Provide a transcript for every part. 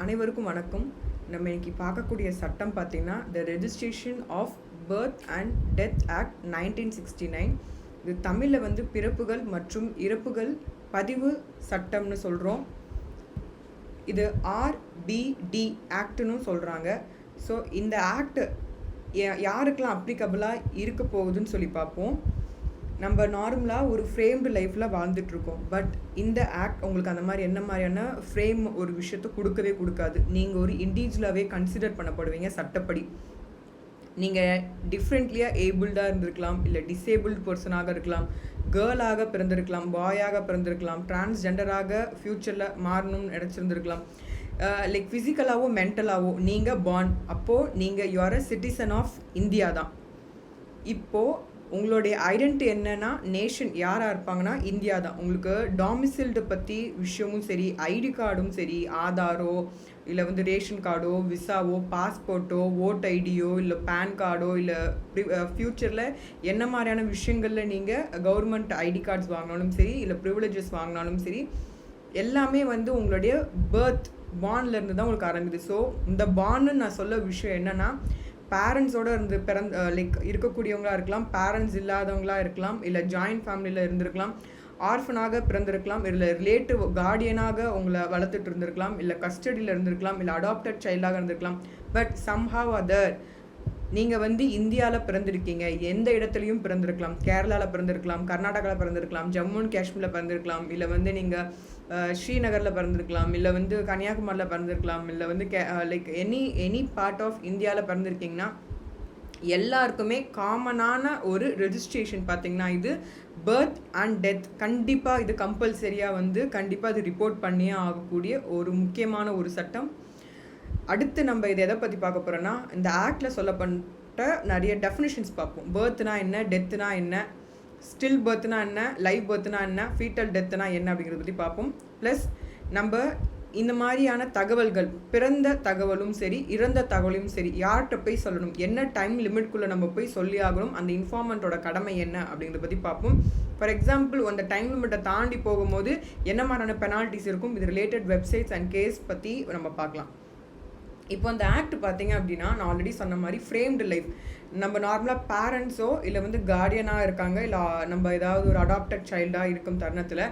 அனைவருக்கும் வணக்கம். நம்ம இன்னைக்கு பார்க்கக்கூடிய சட்டம் பார்த்தீங்கன்னா the registration of birth and death act 1969. இது தமிழில் வந்து பிறப்புகள் மற்றும் இறப்புகள் பதிவு சட்டம்னு சொல்கிறோம். இது ஆர்பிடி ஆக்ட்னு சொல்கிறாங்க. ஸோ இந்த ஆக்ட் யாருக்கெல்லாம் அப்ளிகபிளாக இருக்க போகுதுன்னு சொல்லி பார்ப்போம். நம்ம நார்மலாக ஒரு ஃப்ரேம்டு லைஃப்பில் வாழ்ந்துட்டுருக்கோம். பட் இந்த ஆக்ட் உங்களுக்கு அந்த மாதிரி என்ன மாதிரியான ஃப்ரேம் ஒரு விஷயத்தை கொடுக்கவே கொடுக்காது. நீங்கள் ஒரு இண்டிவிஜுவலாகவே கன்சிடர் பண்ணப்படுவீங்க சட்டப்படி. நீங்கள் டிஃப்ரெண்ட்லியாக ஏபிள்டாக இருந்திருக்கலாம், இல்லை டிசேபிள்டு பர்சனாக இருக்கலாம், கேர்ளாக பிறந்திருக்கலாம், பாயாக பிறந்திருக்கலாம், டிரான்ஸ்ஜெண்டராக ஃப்யூச்சரில் மாறணும்னு நினச்சிருந்துருக்கலாம். லைக் ஃபிசிக்கலாகவோ மென்டலாகவோ நீங்கள் பார்ன், அப்போது நீங்கள் you are a citizen of India தான். இப்போது உங்களுடைய ஐடென்டிட்டி என்னென்னா நேஷன் யாராக இருப்பாங்கன்னா இந்தியா தான். உங்களுக்கு டாமிசில்டு பற்றி விஷயமும் சரி, ஐடி கார்டும் சரி, ஆதாரோ இல்லை வந்து ரேஷன் கார்டோ, விசாவோ, பாஸ்போர்ட்டோ, ஓட் ஐடியோ, இல்லை பேன் கார்டோ, இல்லை ஃப்யூச்சரில் என்ன மாதிரியான விஷயங்களில் நீங்கள் கவர்மெண்ட் ஐடி கார்ட்ஸ் வாங்கினாலும் சரி, இல்லை ப்ரிவிலேஜஸ் வாங்கினாலும் சரி, எல்லாமே வந்து உங்களுடைய பர்த் பாண்ட்லேருந்து தான் உங்களுக்கு ஆரம்பிக்குது. ஸோ இந்த பாண்டுன்னு நான் சொல்ல விஷயம் என்னென்னா, பேரண்ட்ஸோடு இருந்து லைக் இருக்கக்கூடியவங்களாக இருக்கலாம், பேரண்ட்ஸ் இல்லாதவங்களாக இருக்கலாம், இல்லை ஜாயிண்ட் ஃபேமிலியில் இருந்திருக்கலாம், ஆர்ஃபனாக பிறந்திருக்கலாம், இல்லை ரிலேட்டிவ் கார்டியனாக உங்களை வளர்த்துட்டு இருந்திருக்கலாம், இல்லை கஸ்டடியில் இருந்திருக்கலாம், இல்லை அடாப்டட் சைல்டாக இருந்திருக்கலாம். பட் சம்ஹவ் அதர் நீங்கள் வந்து இந்தியாவில் பிறந்திருக்கீங்க, எந்த இடத்துலையும் பிறந்திருக்கலாம். கேரளாவில் பிறந்திருக்கலாம், கர்நாடகாவில் பிறந்திருக்கலாம், ஜம்மு அண்ட் காஷ்மீரில் பிறந்திருக்கலாம், இல்லை வந்து நீங்கள் ஸ்ரீநகரில் பிறந்திருக்கலாம், இல்லை வந்து கன்னியாகுமரியில் பிறந்திருக்கலாம், இல்லை வந்து லைக் எனி பார்ட் ஆஃப் இந்தியாவில் பிறந்திருக்கீங்கன்னா எல்லாருக்குமே காமனான ஒரு ரெஜிஸ்ட்ரேஷன் பார்த்திங்கன்னா இது பர்த் அண்ட் டெத். கண்டிப்பாக இது கம்பல்சரியாக வந்து கண்டிப்பாக இது ரிப்போர்ட் பண்ணியே ஆகக்கூடிய ஒரு முக்கியமான ஒரு சட்டம். அடுத்து நம்ம இதை எதை பற்றி பார்க்க போகிறோன்னா, இந்த ஆக்டில் சொல்லப்பட்ட நிறைய டெஃபினிஷன்ஸ் பார்ப்போம். பர்த்னா என்ன, டெத்துனா என்ன, ஸ்டில் பர்த்னா என்ன, லைவ் பர்த்னா என்ன, ஃபீட்டல் டெத்துனா என்ன அப்படிங்கிறத பற்றி பார்ப்போம். ப்ளஸ் நம்ம இந்த மாதிரியான தகவல்கள், பிறந்த தகவலும் சரி, இறந்த தகவலும் சரி, யார்கிட்ட போய் சொல்லணும், என்ன டைம் லிமிட்குள்ளே நம்ம போய் சொல்லி ஆகணும், அந்த இன்ஃபார்மெண்ட்டோட கடமை என்ன அப்படிங்கிறத பற்றி பார்ப்போம். ஃபார் எக்ஸாம்பிள், அந்த டைம் லிமிட்டை தாண்டி போகும்போது என்ன மாதிரியான பெனால்ட்டிஸ் இருக்கும், இது ரிலேட்டட் வெப்சைட்ஸ் அண்ட் கேஸ் பற்றி நம்ம பார்க்கலாம். இப்போ அந்த ஆக்ட் பார்த்தீங்க அப்படின்னா, நான் ஆல்ரெடி சொன்ன மாதிரி ஃப்ரேம்டு லைஃப். நம்ம நார்மலாக பேரண்ட்ஸோ இல்லை வந்து கார்டியனாக இருக்காங்க, இல்லை நம்ம ஏதாவது ஒரு அடாப்டட் சைல்டாக இருக்கும் தருணத்தில்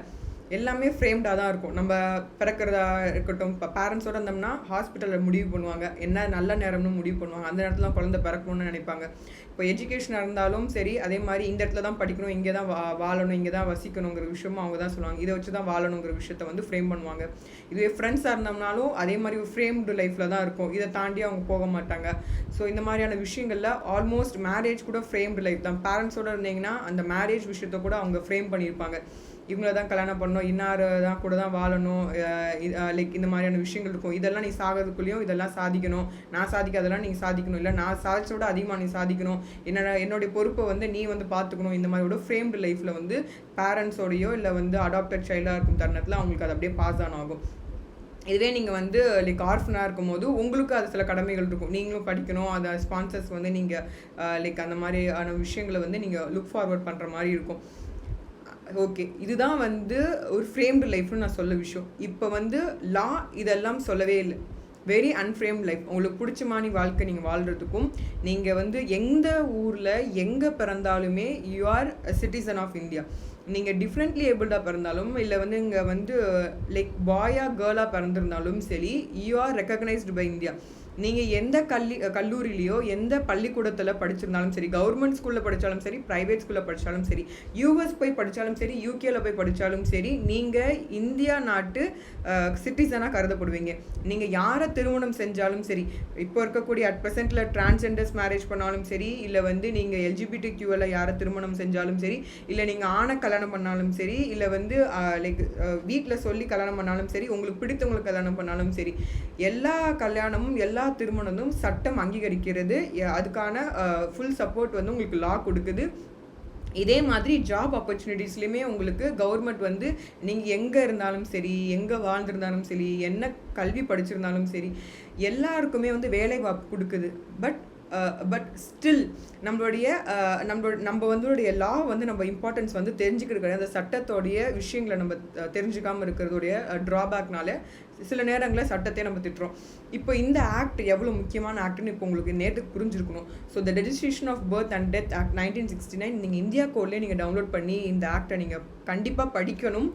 எல்லாமே ஃப்ரேம்டாக தான் இருக்கும். நம்ம பிறக்கிறதா இருக்கட்டும், இப்போ பேரண்ட்ஸோடு இருந்தோம்னா ஹாஸ்பிட்டலில் முடிவு பண்ணுவாங்க, என்ன நல்ல நேரம்னு முடிவு பண்ணுவாங்க, அந்த நேரத்தில் குழந்தை பிறக்கணும்னு நினைப்பாங்க. இப்போ எஜுகேஷனாக இருந்தாலும் சரி, அதே மாதிரி இந்த இடத்துல தான் படிக்கணும், இங்கே தான் வாழணும், இங்கே தான் வசிக்கணுங்கிற விஷயமும் அவங்க தான் சொல்லுவாங்க. இதை வச்சு தான் வாழணுங்கிற விஷயத்த வந்து ஃப்ரேம் பண்ணுவாங்க. இதுவே ஃப்ரெண்ட்ஸாக இருந்தோம்னாலும் அதே மாதிரி ஒரு ஃப்ரேம்டு லைஃப்பில் தான் இருக்கும், இதை தாண்டி அவங்க போக மாட்டாங்க. ஸோ இந்த மாதிரியான விஷயங்களில் ஆல்மோஸ்ட் மேரேஜ் கூட ஃப்ரேம்டு லைஃப் தான். பேரண்ட்ஸோடு இருந்தீங்கன்னா அந்த மேரேஜ் விஷயத்த கூட அவங்க ஃப்ரேம் பண்ணியிருப்பாங்க. இவங்கள தான் கல்யாணம் பண்ணணும், இன்னார் தான் கூட தான் வாழணும், லைக் இந்த மாதிரியான விஷயங்கள் இருக்கும். இதெல்லாம் நீ சாகிறதுக்குள்ளேயும் இதெல்லாம் சாதிக்கணும், நான் சாதிக்காதெல்லாம் நீங்கள் சாதிக்கணும், இல்லை நான் சாதிச்சோட அதிகமாக நீ சாதிக்கணும், என்னுடைய பொறுப்பை வந்து நீ வந்து பார்த்துக்கணும். இந்த மாதிரியோட ஃப்ரேம்டு லைஃப்பில் வந்து பேரண்ட்ஸோடையோ இல்லை வந்து அடாப்டட் சைல்டாக இருக்கும் தருணத்தில் அவங்களுக்கு அது அப்படியே பாஸ் ஆன் ஆகும். இதுவே நீங்கள் வந்து லைக் ஆர்ஃபனாக இருக்கும் போது உங்களுக்கு அது சில கடமைகள் இருக்கும், நீங்களும் படிக்கணும், அதை ஸ்பான்சர்ஸ் வந்து நீங்கள் லைக் அந்த மாதிரியான விஷயங்களை வந்து நீங்கள் லுக் ஃபார்வர்ட் பண்ணுற மாதிரி இருக்கும். ஓகே, இதுதான் வந்து ஒரு ஃப்ரேம்டு லைஃப்னு நான் சொல்ல விஷயம். இப்போ வந்து லா இதெல்லாம் சொல்லவே இல்லை. Very unframed life. உங்களுக்கு பிடிச்ச மாதிரி வாழ்க்கை நீங்கள் வாழ்கிறதுக்கும், நீங்கள் வந்து எந்த ஊரில் எங்கே பிறந்தாலுமே you are citizen of India. நீங்கள் டிஃப்ரெண்ட்லி ஏபிள்டாக பிறந்தாலும், இல்லை வந்து இங்கே வந்து லைக் பாயாக கேர்ளாக பிறந்திருந்தாலும் சரி, you are recognised by India. நீங்கள் எந்த கல்லூரியிலையோ எந்த பள்ளிக்கூடத்தில் படிச்சிருந்தாலும் சரி, கவர்மெண்ட் ஸ்கூலில் படித்தாலும் சரி, ப்ரைவேட் ஸ்கூலில் படித்தாலும் சரி, யூஎஸ் போய் படித்தாலும் சரி, யூகேல போய் படித்தாலும் சரி, நீங்கள் இந்தியா நாட்டு சிட்டிசனாக கருதப்படுவீங்க. நீங்கள் யாரை திருமணம் செஞ்சாலும் சரி, இப்போ இருக்கக்கூடிய அட் ப்ரெசென்ட்டில் டிரான்ஸ்ஜெண்டர்ஸ் மேரேஜ் பண்ணாலும் சரி, இல்லை வந்து நீங்கள் எல்ஜிபிடிக்யூவில் யாரை திருமணம் செஞ்சாலும் சரி, இல்லை நீங்கள் ஆணை கல்யாணம் பண்ணாலும் சரி, இல்லை வந்து லைக் வீட்டில் சொல்லி கல்யாணம் பண்ணாலும் சரி, உங்களுக்கு பிடித்தவங்களுக்கு கல்யாணம் பண்ணாலும் சரி, எல்லா கல்யாணமும் எல்லா திருமணமும் சட்டம் அங்கீகரிக்கிறது. அதுக்கான ஃபுல் சப்போர்ட் வந்து உங்களுக்கு லா கொடுக்குது. இதே மாதிரி ஜாப் ஆப்பர்ச்சுனிட்டிஸ்லையுமே உங்களுக்கு கவர்மெண்ட் வந்து நீங்கள் எங்கே இருந்தாலும் சரி, எங்கே வாழ்ந்திருந்தாலும் சரி, என்ன கல்வி படிச்சிருந்தாலும் சரி, எல்லாருக்குமே வந்து வேலை வாய்ப்பு கொடுக்குது. பட் ஸ்டில் நம்ம வந்து லா வந்து நம்ம இம்பார்ட்டன்ஸ் வந்து தெரிஞ்சுக்கிறது கிடையாது. அந்த சட்டத்தோடைய விஷயங்களை நம்ம தெரிஞ்சுக்காமல் இருக்கிறதோடைய ட்ராபேக்னால சில நேரங்களில் சட்டத்தை நம்ம திட்டுறோம். இப்போ இந்த ஆக்ட் எவ்வளோ முக்கியமான ஆக்ட்னு இப்போ உங்களுக்கு நேரத்துக்கு புரிஞ்சிருக்கணும். So the registration of birth and death act 1969 நீங்கள் இந்தியா கோட்லேயே நீங்கள் டவுன்லோட் பண்ணி இந்த ஆக்டை நீங்கள் கண்டிப்பாக படிக்கணும்.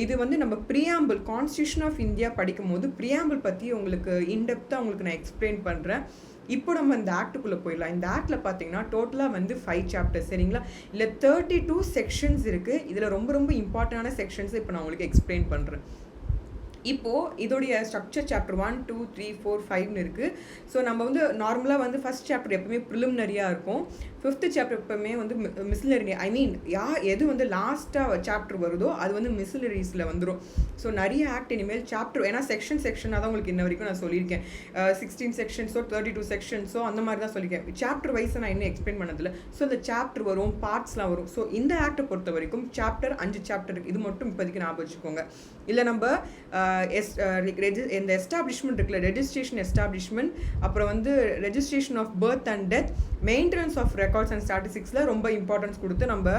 இது வந்து நம்ம ப்ரியாம்பிள் கான்ஸ்டியூஷன் ஆஃப் இந்தியா படிக்கும் போது ப்ரியாம்பிள் பற்றி உங்களுக்கு இன்டெப்த்தாக உங்களுக்கு நான் எக்ஸ்பிளைன் பண்ணுறேன். இப்போ நம்ம இந்த ஆக்டுக்குள்ளே போயிடலாம். இந்த ஆக்டில் பார்த்தீங்கன்னா டோட்டலாக வந்து 5 சாப்டர்ஸ் சரிங்களா, இல்லை 32 செக்ஷன்ஸ் இருக்குது. இதில் ரொம்ப ரொம்ப இம்பார்ட்டண்டான செக்ஷன்ஸை இப்போ நான் உங்களுக்கு எக்ஸ்பிளைன் பண்ணுறேன். இப்போது இதோடைய ஸ்ட்ரக்சர் சாப்டர் 1, 2, 3, 4, 5னு இருக்குது. ஸோ நம்ம வந்து நார்மலாக வந்து ஃபஸ்ட் சாப்டர் எப்பவுமே ப்ரிலிமினரியாக இருக்கும். 5th சாப்டர் எப்பவுமே வந்து மிஸ்லரி, ஐ மீன் எது வந்து லாஸ்ட்டாக சாப்டர் வருதோ அது வந்து மிஸ்லரிஸில் வந்துடும். ஸோ நிறைய ஆக்ட் இனிமேல் சாப்டர், ஏன்னா செக்ஷனாக தான் உங்களுக்கு இன்ன வரைக்கும் நான் சொல்லியிருக்கேன். 16 செக்ஷன்ஸோ 32 செக்ஷன்ஸோ அந்த மாதிரி தான் சொல்லியிருக்கேன். சாப்டர் வைஸை நான் இன்னும் எக்ஸ்பிளைன் பண்ணதில்லை. ஸோ இந்த சாப்டர் வரும், பார்ட்ஸ்லாம் வரும். ஸோ இந்த ஆக்டை பொறுத்த வரைக்கும் சாப்டர் 5 சாப்டர் இருக்குது. இது மட்டும் இப்போதைக்கு ஞாபகம் வச்சுக்கோங்க. இல்லை நம்ம இந்த எஸ்டாப்ளிஷ்மெண்ட் இருக்குல்ல, ரெஜிஸ்ட்ரேஷன் எஸ்டாப்ளிஷ்மெண்ட், அப்புறம் வந்து registration of birth and death, maintenance of records and ஸ்டாட்டிஸ்டிக்ஸில் ரொம்ப இம்பார்ட்டன்ஸ் கொடுத்து நம்ம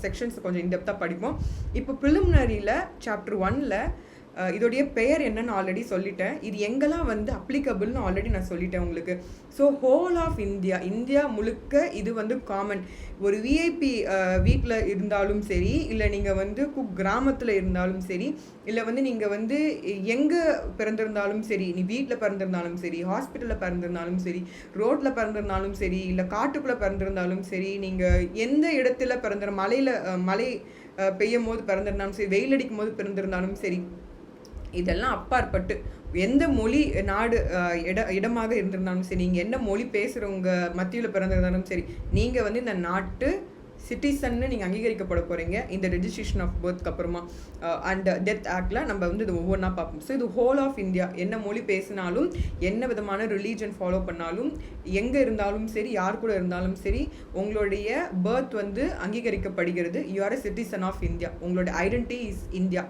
செக்ஷன்ஸ் கொஞ்சம் இன்டெப்த்தாக படிப்போம். இப்போ ப்ரிலிமினரியில் சாப்டர் 1ல் இதோடைய பெயர் என்னன்னு ஆல்ரெடி சொல்லிட்டேன். இது எங்கெல்லாம் வந்து அப்ளிகபிள்னு ஆல்ரெடி நான் சொல்லிட்டேன் உங்களுக்கு. ஸோ ஹோல் ஆஃப் இந்தியா முழுக்க இது வந்து காமன். ஒரு விஐபி வீட்டில் இருந்தாலும் சரி, இல்லை நீங்கள் வந்து கிராமத்தில் இருந்தாலும் சரி, இல்லை வந்து நீங்கள் வந்து எங்கே பிறந்திருந்தாலும் சரி, நீ வீட்டில் பிறந்திருந்தாலும் சரி, ஹாஸ்பிட்டலில் பிறந்திருந்தாலும் சரி, ரோட்டில் பிறந்திருந்தாலும் சரி, இல்லை காட்டுக்குள்ளே பிறந்திருந்தாலும் சரி, நீங்கள் எந்த இடத்துல மழை பெய்யும் போது பிறந்திருந்தாலும் சரி, வெயில் அடிக்கும் போது பிறந்திருந்தாலும் சரி, இதெல்லாம் அப்பாற்பட்டு எந்த மொழி நாடு இடமாக இருந்திருந்தாலும் சரி, நீங்கள் என்ன மொழி பேசுகிறவங்க மத்தியில் பிறந்திருந்தாலும் சரி, நீங்கள் வந்து இந்த நாட்டு சிட்டிசன்னு நீங்கள் அங்கீகரிக்கப்பட போகிறீங்க இந்த ரெஜிஸ்ட்ரேஷன் ஆஃப் பர்த்க்கு அப்புறமா. அண்ட் டெத் ஆக்டில் நம்ம வந்து இது ஒவ்வொன்றா பார்ப்போம். ஸோ இது ஹோல் ஆஃப் இந்தியா, என்ன மொழி பேசினாலும், என்ன விதமான ரிலீஜன் ஃபாலோ பண்ணாலும், எங்கே இருந்தாலும் சரி, யார் கூட இருந்தாலும் சரி, உங்களுடைய பர்த் வந்து அங்கீகரிக்கப்படுகிறது. You are a citizen of India. உங்களோட identity is India.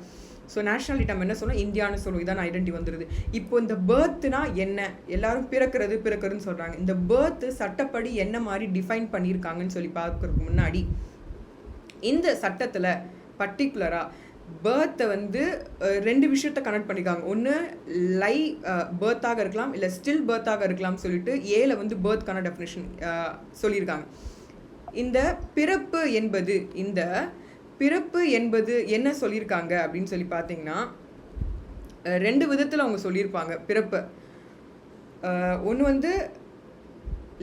So nationality நம்ம என்ன சொல்லுவோம், இந்தியான்னு சொல்லுவோம். இதான் ஐடென்டி வந்துடுது. இப்போ இந்த பர்த்னா என்ன, எல்லாரும் பிறக்கிறதுன்னு சொல்கிறாங்க. இந்த பர்த் சட்டப்படி என்ன மாதிரி டிஃபைன் பண்ணியிருக்காங்கன்னு சொல்லி பார்க்கறதுக்கு முன்னாடி, இந்த சட்டத்தில் பர்டிகுலராக பர்த்தை வந்து 2 விஷயத்தை கனெக்ட் பண்ணியிருக்காங்க. ஒன்று பர்த்தாக இருக்கலாம், இல்லை ஸ்டில் பர்த்தாக இருக்கலாம் சொல்லிட்டு ஏல வந்து பர்த்க்கான டெஃபினேஷன் சொல்லியிருக்காங்க. இந்த பிறப்பு என்பது என்ன சொல்லியிருக்காங்க அப்படின்னு சொல்லி பார்த்தீங்கன்னா, 2 விதத்தில் அவங்க சொல்லியிருப்பாங்க பிறப்பு. ஒன்று வந்து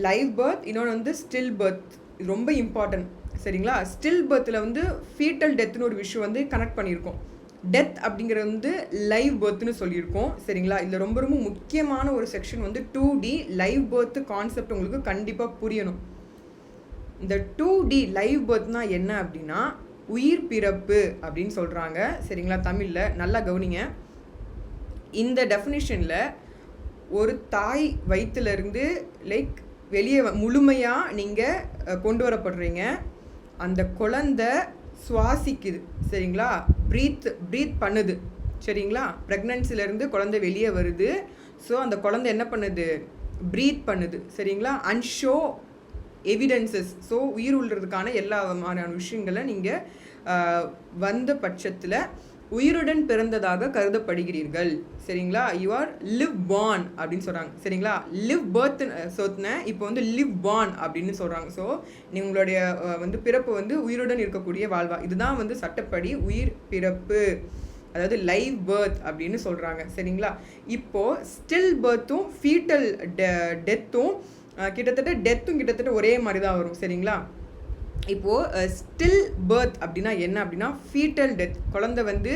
லைவ் பர்த், இன்னொன்று வந்து ஸ்டில் பர்த். இது ரொம்ப இம்பார்ட்டன்ட் சரிங்களா. ஸ்டில் பர்த்தில் வந்து ஃபீட்டல் டெத்துன்னு ஒரு விஷயம் வந்து கனெக்ட் பண்ணியிருக்கோம். டெத் அப்படிங்கிறது வந்து லைவ் பர்த்னு சொல்லியிருக்கோம் சரிங்களா. இதில் ரொம்ப ரொம்ப முக்கியமான ஒரு செக்ஷன் வந்து 2D லைவ் பர்த் கான்செப்ட் உங்களுக்கு கண்டிப்பாக புரியணும். இந்த 2D லைவ் பர்த்னா என்ன அப்படின்னா, உயிர் பிறப்பு அப்படின்னு சொல்கிறாங்க சரிங்களா. தமிழில் நல்லா கவனிங்க. இந்த டெஃபினிஷனில் ஒரு தாய் வயிற்றுலேருந்து வெளியே முழுமையாக நீங்கள் கொண்டு வரப்படுறீங்க. அந்த குழந்தை சுவாசிக்குது சரிங்களா, ப்ரீத் பண்ணுது சரிங்களா. ப்ரெக்னன்சிலேருந்து குழந்தை வெளியே வருது. ஸோ அந்த குழந்தை என்ன பண்ணுது, ப்ரீத் பண்ணுது சரிங்களா. And show evidences. ஸோ உயிர் உள்ளதுக்கான எல்லா மாதிரியான விஷயங்களை நீங்கள் வந்த பட்சத்தில் உயிருடன் பிறந்ததாக கருதப்படுகிறீர்கள் சரிங்களா. யூ ஆர் லிவ் பார்ன் அப்படின்னு சொல்கிறாங்க சரிங்களா. லிவ் பர்த் சொத்துன இப்போ வந்து லிவ் பார்ன் அப்படின்னு சொல்கிறாங்க. ஸோ நீங்கள் உங்களுடைய வந்து பிறப்பு வந்து உயிருடன் இருக்கக்கூடிய வாழ்வா. இதுதான் வந்து சட்டப்படி உயிர் பிறப்பு, அதாவது லைவ் பர்த் அப்படின்னு சொல்கிறாங்க சரிங்களா. இப்போது ஸ்டில் பர்த்தும் ஃபீட்டல் டெத்தும் கிட்டத்தட்ட ஒரே மாதிரி தான் வரும் சரிங்களா. இப்போது ஸ்டில் பர்த் அப்படின்னா என்ன அப்படின்னா, ஃபீட்டல் டெத், குழந்தை வந்து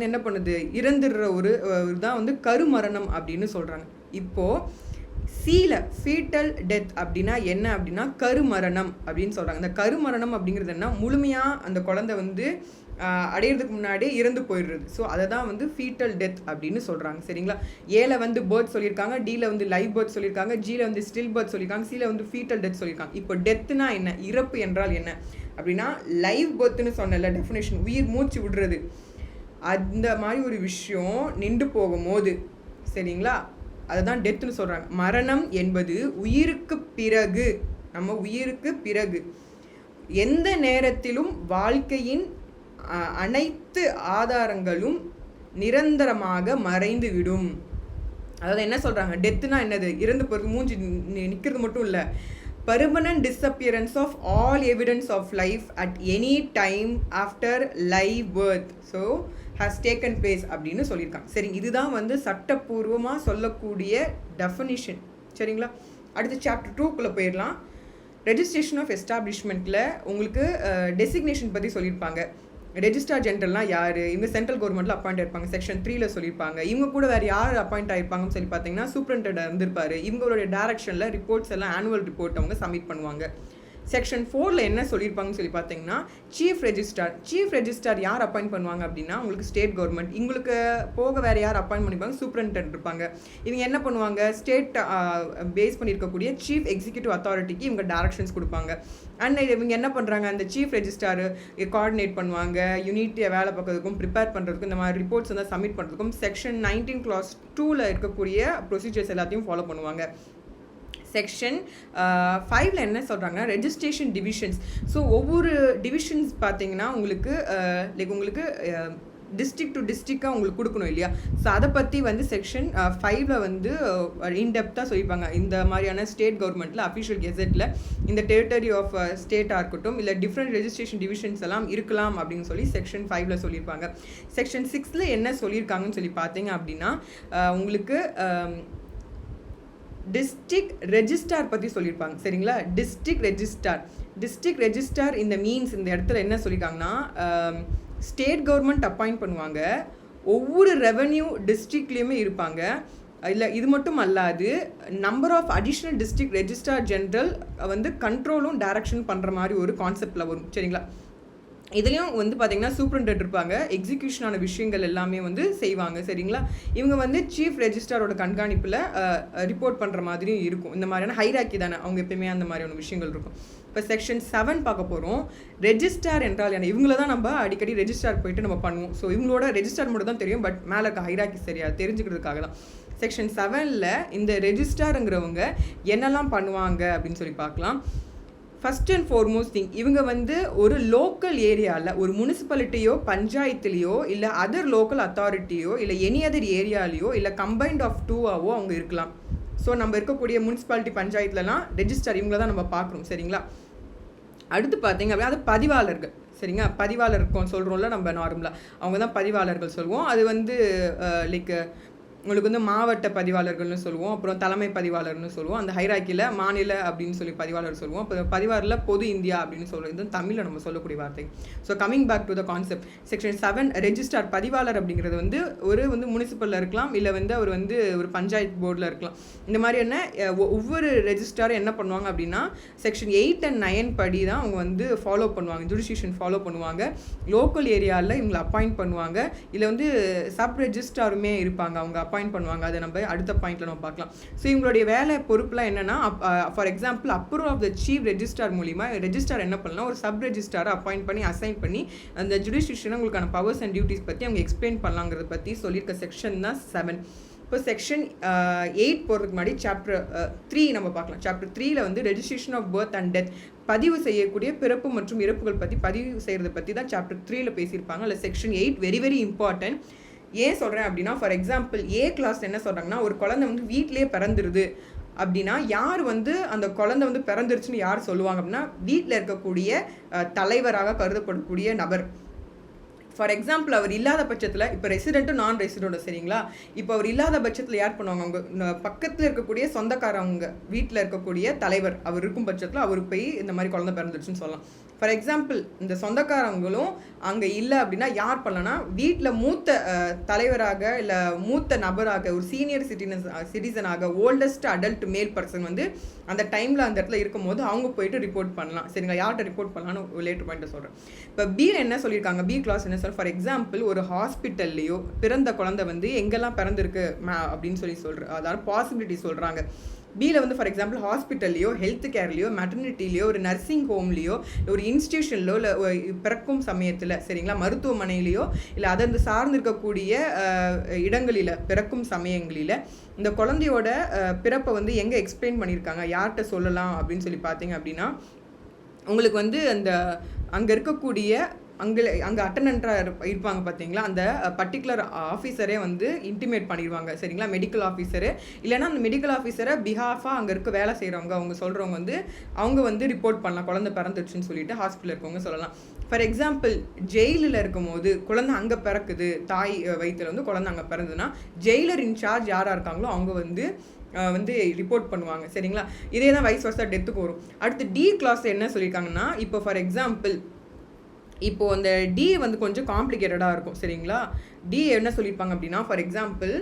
என்ன பண்ணுது, இறந்துடுற ஒரு இதுதான் வந்து கருமரணம் அப்படின்னு சொல்கிறாங்க. இப்போது ஃபீட்டல் டெத் அப்படின்னா என்ன அப்படின்னா கருமரணம் அப்படின்னு சொல்கிறாங்க. இந்த கருமரணம் அப்படிங்கிறது என்ன, முழுமையாக அந்த குழந்தை வந்து அடையிறதுக்கு முன்னாடியே இறந்து போயிடுறது. ஸோ அதை தான் வந்து ஃபீட்டல் டெத் அப்படின்னு சொல்கிறாங்க சரிங்களா. ஏல வந்து பர்த் சொல்லியிருக்காங்க, டியில் வந்து லைவ் பர்த் சொல்லியிருக்காங்க, ஜியில் வந்து ஸ்டில் பர்த் சொல்லியிருக்காங்க, சியில் வந்து ஃபீட்டல் டெத் சொல்லியிருக்காங்க. இப்போ டெத்துனா என்ன, இறப்பு என்றால் என்ன அப்படின்னா, லைவ் பர்த்னு சொன்னல டெஃபினேஷன், உயிர் மூச்சு விடுறது, அந்த மாதிரி ஒரு விஷயம் நின்று போகும்போது சரிங்களா, அதை தான் டெத்துன்னு சொல்கிறாங்க. மரணம் என்பது உயிருக்கு பிறகு எந்த நேரத்திலும் வாழ்க்கையின் அனைத்து ஆதாரங்களும் நிரந்தரமாக மறைந்து விடும். அதாவது என்ன சொல்கிறாங்க, டெத்துனா என்னது, இறந்து போகிறது மூஞ்சி நிற்கிறது மட்டும் இல்லை, permanent disappearance of all evidence of life at any time after live birth so has taken place அப்படின்னு சொல்லியிருக்காங்க. சரி, இதுதான் வந்து சட்டப்பூர்வமாக சொல்லக்கூடிய டெஃபினிஷன். சரிங்களா, அடுத்து சாப்டர் 2க்குள்ளே போயிடலாம். ரெஜிஸ்ட்ரேஷன் ஆஃப் எஸ்டாப்ளிஷ்மெண்ட்டில் உங்களுக்கு டெசிக்னேஷன் பற்றி சொல்லியிருப்பாங்க. ரெஜிஸ்ட்ரார் ஜெனரல்னால் யார், இவங்க சென்ட்ரல் கவர்மெண்ட்டில் அப்பாயிண்ட் ஆயிருப்பாங்க, செக்ஷன் 3ல் சொல்லியிருப்பாங்க. இவங்க கூட வேறு யார் அப்பாயிண்ட் ஆயிருப்பாங்கன்னு சொல்லி பார்த்தீங்கன்னா சூப்பரண்டென்ட் இருந்திருப்பார். இவங்களுடைய டைரக்ஷனில் ரிப்போர்ட்ஸ் எல்லாம் ஆனுவல் ரிப்போர்ட் அவங்க சப்மிட் பண்ணுவாங்க. செக்ஷன் 4ல் என்ன சொல்லியிருப்பாங்கன்னு சொல்லி பார்த்தீங்கன்னா சீஃப் ரெஜிஸ்ட்ரார் யார் அப்பாயிண்ட் பண்ணுவாங்க அப்படின்னா உங்களுக்கு ஸ்டேட் கவர்மெண்ட். இவங்களுக்கு போக வேறு யார் அப்பாயிண்ட் பண்ணிப்பாங்க, சூப்பரண்டென்ட் இருப்பாங்க. இவங்க என்ன பண்ணுவாங்க, ஸ்டேட் பேஸ் பண்ணியிருக்கக்கூடிய சீஃப் எக்ஸிக்யூட்டிவ் அத்தாரிட்டிக்கு இவங்க டைரக்ஷன்ஸ் கொடுப்பாங்க. அண்ட் இவங்க என்ன பண்ணுறாங்க, அந்த சீஃப் ரெஜிஸ்ட்ரார் கோஆர்டினேட் பண்ணுவாங்க, யூனிட்டியை வேலை பார்க்கறதுக்கும் ப்ரிப்பேர் பண்ணுறதுக்கும் இந்த மாதிரி ரிப்போர்ட்ஸ் வந்து சப்மிட் பண்ணுறதுக்கும் செக்ஷன் 19 clause 2ல் இருக்கக்கூடிய ப்ரொசீஜர்ஸ் எல்லாத்தையும் ஃபாலோ பண்ணுவாங்க. செக்ஷன் 5ல் என்ன சொல்கிறாங்கன்னா ரெஜிஸ்ட்ரேஷன் டிவிஷன்ஸ். ஸோ ஒவ்வொரு டிவிஷன்ஸ் பார்த்தீங்கன்னா உங்களுக்கு உங்களுக்கு டிஸ்ட்ரிக்ட் டு டிஸ்ட்ரிக்டாக உங்களுக்கு கொடுக்கணும் இல்லையா. ஸோ அதை பற்றி வந்து செக்ஷன் 5ல் வந்து இன்டெப்த்தாக சொல்லியிருப்பாங்க. இந்த மாதிரியான ஸ்டேட் கவர்மெண்ட்டில் அஃபிஷியல் கெசட்டில் இந்த டெரிட்டரி ஆஃப் ஸ்டேட்டாக இருக்கட்டும் இல்லை டிஃப்ரெண்ட் ரெஜிஸ்ட்ரேஷன் டிவிஷன்ஸ் எல்லாம் இருக்கலாம் அப்படின்னு சொல்லி செக்ஷன் 5ல் சொல்லியிருப்பாங்க. செக்ஷன் 6ல் என்ன சொல்லியிருக்காங்கன்னு சொல்லி பார்த்தீங்க அப்படின்னா உங்களுக்கு டிஸ்ட்ரிக்ட் ரெஜிஸ்ட்ரார் பற்றி சொல்லியிருப்பாங்க. சரிங்களா, டிஸ்ட்ரிக்ட் ரெஜிஸ்ட்ரார் இந்த மீன்ஸ் இந்த இடத்துல என்ன சொல்லியிருக்காங்கன்னா ஸ்டேட் கவர்மெண்ட் அப்பாயிண்ட் பண்ணுவாங்க, ஒவ்வொரு ரெவென்யூ டிஸ்ட்ரிக்ட்லேயுமே இருப்பாங்க. இல்லை இது மட்டும் அல்லாது number of additional district registrar general வந்து கண்ட்ரோலும் டைரக்ஷன் பண்ணுற மாதிரி ஒரு கான்செப்டில் வரும். சரிங்களா, இதுலேயும் வந்து பார்த்திங்கன்னா சூப்பரண்டென்ட் இருப்பாங்க, எக்ஸிக்யூஷனான விஷயங்கள் எல்லாமே வந்து செய்வாங்க. சரிங்களா, இவங்க வந்து சீஃப் ரெஜிஸ்ட்ராரோட கண்காணிப்பில் ரிப்போர்ட் பண்ணுற மாதிரியும் இருக்கும். இந்த மாதிரியான ஹைராக்கி தானே, அவங்க எப்பயுமே அந்த மாதிரியான விஷயங்கள் இருக்கும். இப்போ செக்ஷன் 7 பார்க்க போகிறோம். ரெஜிஸ்ட்ரார் என்றால் என்ன, இவங்கள தான் நம்ம அடிக்கடி ரெஜிஸ்ட்ரார் போயிட்டு நம்ம பண்ணுவோம். ஸோ இவங்களோட ரெஜிஸ்ட்ரார் மட்டும் தான் தெரியும், பட் மேலே இருக்க ஹைராக்கி சரியா தெரிஞ்சுக்கிறதுக்காக தான். செக்ஷன் 7ல் இந்த ரெஜிஸ்ட்ராருங்கிறவங்க என்னெல்லாம் பண்ணுவாங்க அப்படின்னு சொல்லி பார்க்கலாம். ஃபஸ்ட் அண்ட் ஃபார்மோஸ்ட் திங், இவங்க வந்து ஒரு லோக்கல் ஏரியாவில் ஒரு முனிசிபாலிட்டியோ பஞ்சாயத்துலேயோ இல்லை அதர் லோக்கல் அத்தாரிட்டியோ இல்லை எனி அதர் ஏரியாலேயோ இல்லை கம்பைன்ட் ஆஃப் 2ஆவோ அவங்க இருக்கலாம். ஸோ நம்ம இருக்கக்கூடிய முனிசிபாலிட்டி பஞ்சாயத்துலலாம் ரெஜிஸ்டர் இவங்கள தான் நம்ம பார்க்குறோம். சரிங்களா, அடுத்து பார்த்தீங்க அப்படின்னா அது பதிவாளர்கள். சரிங்க, பதிவாளர் இருக்கும் சொல்கிறோம்ல நம்ம நார்மலாக, அவங்க தான் பதிவாளர்கள் சொல்லுவோம். அது வந்து லைக் உங்களுக்கு வந்து மாவட்ட பதிவாளர்கள்னு சொல்லுவோம், அப்புறம் தலைமை பதிவாளர்னு சொல்லுவோம். அந்த ஹைராக்கியில் மாநில அப்படின்னு சொல்லி பதிவாளர் சொல்லுவோம். இப்போ பதிவாளரில் பொது இந்தியா அப்படின்னு சொல்கிறது இது தமிழில் நம்ம சொல்லக்கூடிய வார்த்தை. So coming back to the concept, section 7 registrar பதிவாளர் அப்படிங்கிறது வந்து ஒரு வந்து முனிசிபலில் இருக்கலாம், இல்லை வந்து அவர் வந்து ஒரு பஞ்சாயத்து போர்டில் இருக்கலாம். இந்த மாதிரியான ஒவ்வொரு ரெஜிஸ்ட்ராரும் என்ன பண்ணுவாங்க அப்படின்னா செக்ஷன் 8 and 9 படி தான் அவங்க வந்து ஃபாலோ பண்ணுவாங்க, ஜுடிஷியேஷன் ஃபாலோ பண்ணுவாங்க. லோக்கல் ஏரியாவில் இவங்களை அப்பாயிண்ட் பண்ணுவாங்க, இல்லை வந்து சப் ரெஜிஸ்ட்ராருமே இருப்பாங்க, அவங்க அப்பாயிண்ட் பண்ணுவாங்க. அதை நம்ம அடுத்த பாயிண்ட்ல நம்ம பார்க்கலாம். ஸோ இவங்களுடைய வேலை பொறுப்புலாம் என்னன்னா, for example approval of the chief registrar மூலிமா ரெஜிஸ்ட்ரார் என்ன பண்ணலாம், ஒரு சப் ரெஜிஸ்ட்ராரை அப்பாயிண்ட் பண்ணி அசைன் பண்ணி அந்த ஜுடிஷியேஷன் உங்களுக்கான பவர்ஸ் அண்ட் டியூட்டிஸ் பற்றி அவங்க எக்ஸ்பிளைன் பண்ணலாங்கிறத பற்றி சொல்லியிருக்க செக்ஷன் தான் 7. இப்போ செக்ஷன் 8 போகிறதுக்கு முன்னாடி சாப்டர் 3 நம்ம பார்க்கலாம். சாப்டர் 3ல் வந்து registration of birth and death, பதிவு செய்யக்கூடிய பிறப்பு மற்றும் இறப்புகள் பற்றி பதிவு செய்கிறத பற்றி தான் சாப்டர் 3ல் பேசியிருப்பாங்க. அதில் செக்ஷன் 8 வெரி வெரி இம்பார்ட்டன்ட். ஏன் சொல்கிறேன் அப்படின்னா, ஃபார் எக்ஸாம்பிள் A கிளாஸ் என்ன சொல்கிறாங்கன்னா, ஒரு குழந்தை வந்து வீட்டிலே பிறந்துருது அப்படின்னா யார் வந்து அந்த குழந்தை வந்து பிறந்துருச்சுன்னு யார் சொல்லுவாங்க அப்படின்னா வீட்டில் இருக்கக்கூடிய தலைவராக கருதப்படக்கூடிய நபர். ஃபார் எக்ஸாம்பிள் அவர் இல்லாத பட்சத்தில், இப்போ ரெசிடென்ட்டும் நான் ரெசிடென்ட்டும் சரிங்களா, இப்போ அவர் இல்லாத பட்சத்தில் யார் பண்ணுவாங்க, அவங்க பக்கத்தில் இருக்கக்கூடிய சொந்தக்காரவங்க வீட்டில் இருக்கக்கூடிய தலைவர் அவர் இருக்கும் பட்சத்தில் அவர் போய் இந்த மாதிரி குழந்தை பிறந்துருச்சுன்னு சொல்லலாம். ஃபார் எக்ஸாம்பிள் இந்த சொந்தக்காரங்களும் அங்கே இல்லை அப்படின்னா யார் பண்ணலன்னா வீட்டில் மூத்த தலைவராக இல்லை மூத்த நபராக ஒரு சீனியர் சிட்டிசனாக ஓல்டஸ்ட் அடல்ட் மேல் பர்சன் வந்து அந்த டைமில் அந்த இடத்துல இருக்கும்போது அவங்க போயிட்டு ரிப்போர்ட் பண்ணலாம். சரிங்களா, யார்கிட்ட ரிப்போர்ட் பண்ணலான்னு லேட்டர் பாயிண்ட்டை சொல்கிறேன். இப்போ B என்ன சொல்லியிருக்காங்க, B கிளாஸ் என்ன ஃபார் எக்ஸாம்பிள் ஒரு ஹாஸ்பிட்டல்லையோ பிறந்த குழந்தை வந்து எங்கெல்லாம் பிறந்திருக்கு அப்படின்னு சொல்கிறேன், அதாவது பாசிபிலிட்டி சொல்கிறாங்க. பியில் வந்து ஃபார் எக்ஸாம்பிள் ஹாஸ்பிட்டல்லையோ ஹெல்த் கேர்லையோ மெட்டர்னிட்டிலையோ ஒரு நர்சிங் ஹோம்லையோ ஒரு இன்ஸ்டியூஷன்லையோ இல்லை பிறக்கும் சமயத்தில் சரிங்களா மருத்துவமனையிலையோ இல்லை அதை சார்ந்து இருக்கக்கூடிய இடங்களில் பிறக்கும் சமயங்களில் இந்த குழந்தையோட பிறப்பை வந்து எங்கே எக்ஸ்பிளைன் பண்ணியிருக்காங்க, யார்கிட்ட சொல்லலாம் அப்படின்னு சொல்லி பார்த்தீங்க அப்படின்னா உங்களுக்கு வந்து அந்த அங்கே இருக்கக்கூடிய அங்கே அட்டண்டண்ட்டாக இருப்பாங்க பார்த்தீங்களா, அந்த பர்டிகுலர் ஆஃபீஸரே வந்து இன்டிமேட் பண்ணிடுவாங்க சரிங்களா, மெடிக்கல் ஆஃபீஸரு. இல்லைனா அந்த மெடிக்கல் ஆஃபீஸரை பிஹாஃபாக அங்கே இருக்க வேலை செய்கிறவங்க அவங்க சொல்கிறவங்க வந்து அவங்க வந்து ரிப்போர்ட் பண்ணலாம், குழந்தை பிறந்துருச்சுன்னு சொல்லிட்டு ஹாஸ்பிட்டலில் இருக்கவங்க சொல்லலாம். ஃபார் எக்ஸாம்பிள் ஜெயிலில் இருக்கும்போது குழந்தை அங்கே பிறக்குது, தாய் வயிற்றில் வந்து குழந்தை அங்கே பிறந்ததுன்னா ஜெயிலர் இன்சார்ஜ் யாராக இருக்காங்களோ அவங்க வந்து ரிப்போர்ட் பண்ணுவாங்க சரிங்களா. இதே தான் வைஸ் வர்ஸா டெத்துக்கு வரும். அடுத்து டி கிளாஸ் என்ன சொல்லியிருக்காங்கன்னா, இப்போ ஃபார் எக்ஸாம்பிள் இப்போது அந்த டி வந்து கொஞ்சம் காம்ப்ளிகேட்டடாக இருக்கும் சரிங்களா. டி என்ன சொல்லியிருப்பாங்க அப்படின்னா, ஃபார் எக்ஸாம்பிள்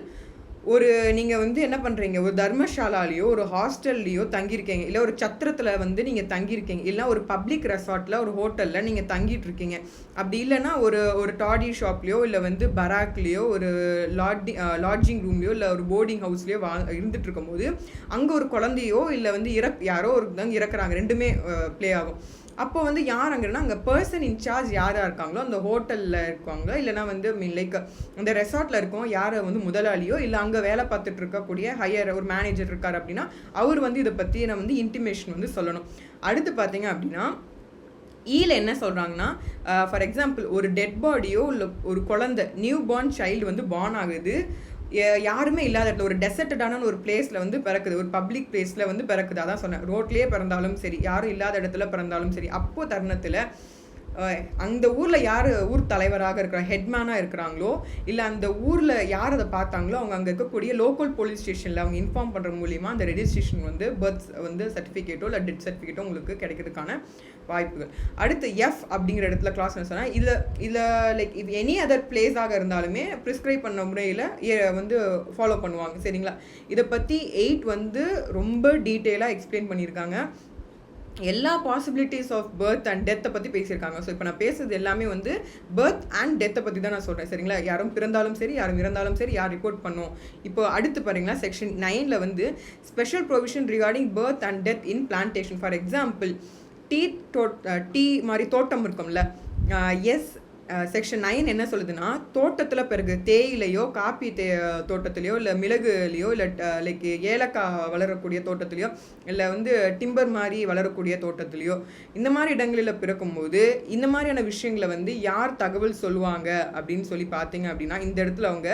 நீங்கள் வந்து என்ன பண்ணுறீங்க, ஒரு தர்மசாலாலேயோ ஒரு ஹாஸ்டல்லையோ தங்கியிருக்கீங்க, இல்லை ஒரு சத்திரத்தில் வந்து நீங்கள் தங்கியிருக்கீங்க, இல்லை ஒரு பப்ளிக் ரெசார்ட்டில் ஒரு ஹோட்டலில் நீங்கள் தங்கிட்டு இருக்கீங்க. அப்படி இல்லைன்னா ஒரு டாடி ஷாப்லேயோ இல்லை வந்து பராக்லேயோ ஒரு லாட்ஜிங் ரூம்லையோ இல்லை ஒரு போர்டிங் ஹவுஸ்லேயோ இருந்துட்டு இருக்கும்போது அங்கே ஒரு குழந்தையோ இல்லை வந்து யாரோ ஒரு இறக்குறாங்க, ரெண்டுமே ப்ளே ஆகும். அப்போ வந்து யார் அங்கன்னா அங்கே பர்சன் இன்சார்ஜ் யாராக இருக்காங்களோ அந்த ஹோட்டலில் இருக்காங்க, இல்லைனா வந்து லைக் அந்த ரெசார்ட்டில் இருக்கோம் யாரை வந்து முதலாளியோ இல்லை அங்கே வேலை பார்த்துட்டு இருக்கக்கூடிய ஹையர் ஒரு மேனேஜர் இருக்கார் அப்படின்னா அவர் வந்து இதை பற்றி நான் வந்து இன்டிமேஷன் வந்து சொல்லணும். அடுத்து பார்த்தீங்க அப்படின்னா ஈல என்ன சொல்கிறாங்கன்னா, ஃபார் எக்ஸாம்பிள் ஒரு டெட் பாடியோ இல்லை ஒரு குழந்தை நியூ பார்ன் சைல்டு வந்து பார்ன் ஆகுது, யாருமே இல்லாத இடத்துல ஒரு டெசர்ட்டடான ஒரு பிளேஸில் வந்து பிறக்குது, ஒரு பப்ளிக் பிளேஸில் வந்து பிறக்குது. அதான் சொன்னேன், ரோட்லேயே பிறந்தாலும் சரி யாரும் இல்லாத இடத்துல பிறந்தாலும் சரி, அப்போது தருணத்தில் அந்த ஊரில் யார் ஊர் தலைவராக இருக்கிற ஹெட்மேனாக இருக்கிறாங்களோ இல்லை அந்த ஊரில் யார் அதை பார்த்தாங்களோ அவங்க அங்கே இருக்கக்கூடிய லோக்கல் போலீஸ் ஸ்டேஷனில் அவங்க இன்ஃபார்ம் பண்ணுற மூலிமா அந்த ரெஜிஸ்ட்ரேஷன் வந்து பர்த் வந்து சர்டிஃபிகேட்டோ இல்லை டெத் சர்டிஃபிகேட்டோ உங்களுக்கு கிடைக்கிறதுக்கான வாய்ப்புகள். அடுத்து எஃப் அப்படிங்கிற இடத்துல கிளாஸ் என்ன சொன்னால், இதில் லைக் இது எனி அதர் பிளேஸாக இருந்தாலுமே ப்ரிஸ்கிரைப் பண்ண முறையில் வந்து ஃபாலோ பண்ணுவாங்க சரிங்களா. இதை பற்றி 8 வந்து ரொம்ப டீட்டெயிலாக எக்ஸ்பிளைன் பண்ணியிருக்காங்க. எல்லா பாசிபிலிட்டிஸ் ஆஃப் பர்த் அண்ட் டெத்தை பற்றி பேசியிருக்காங்க. ஸோ இப்போ நான் பேசுறது எல்லாமே வந்து பர்த் அண்ட் டெத்தை பற்றி தான் நான் சொல்கிறேன் சரிங்களா. யாரும் பிறந்தாலும் சரி யாரும் இறந்தாலும் சரி யார் ரிப்போர்ட் பண்ணும். இப்போ அடுத்து பாருங்களா, செக்ஷன் 9 வந்து special provision regarding birth and death in plantation. For example tea மாதிரி தோட்டம் இருக்கும்ல, செக்ஷன் 9 என்ன சொல்லுதுன்னா, தோட்டத்தில் பிறகு தேயிலையோ காப்பி தோட்டத்துலையோ இல்லை மிளகுலையோ இல்லை லைக் ஏலக்காய் வளரக்கூடிய தோட்டத்துலையோ இல்லை வந்து டிம்பர் மாதிரி வளரக்கூடிய தோட்டத்துலையோ இந்த மாதிரி இடங்களில் பிறக்கும்போது இந்த மாதிரியான விஷயங்களை வந்து யார் தகவல் சொல்லுவாங்க அப்படின்னு சொல்லி பார்த்தீங்க அப்படின்னா, இந்த இடத்துல அவங்க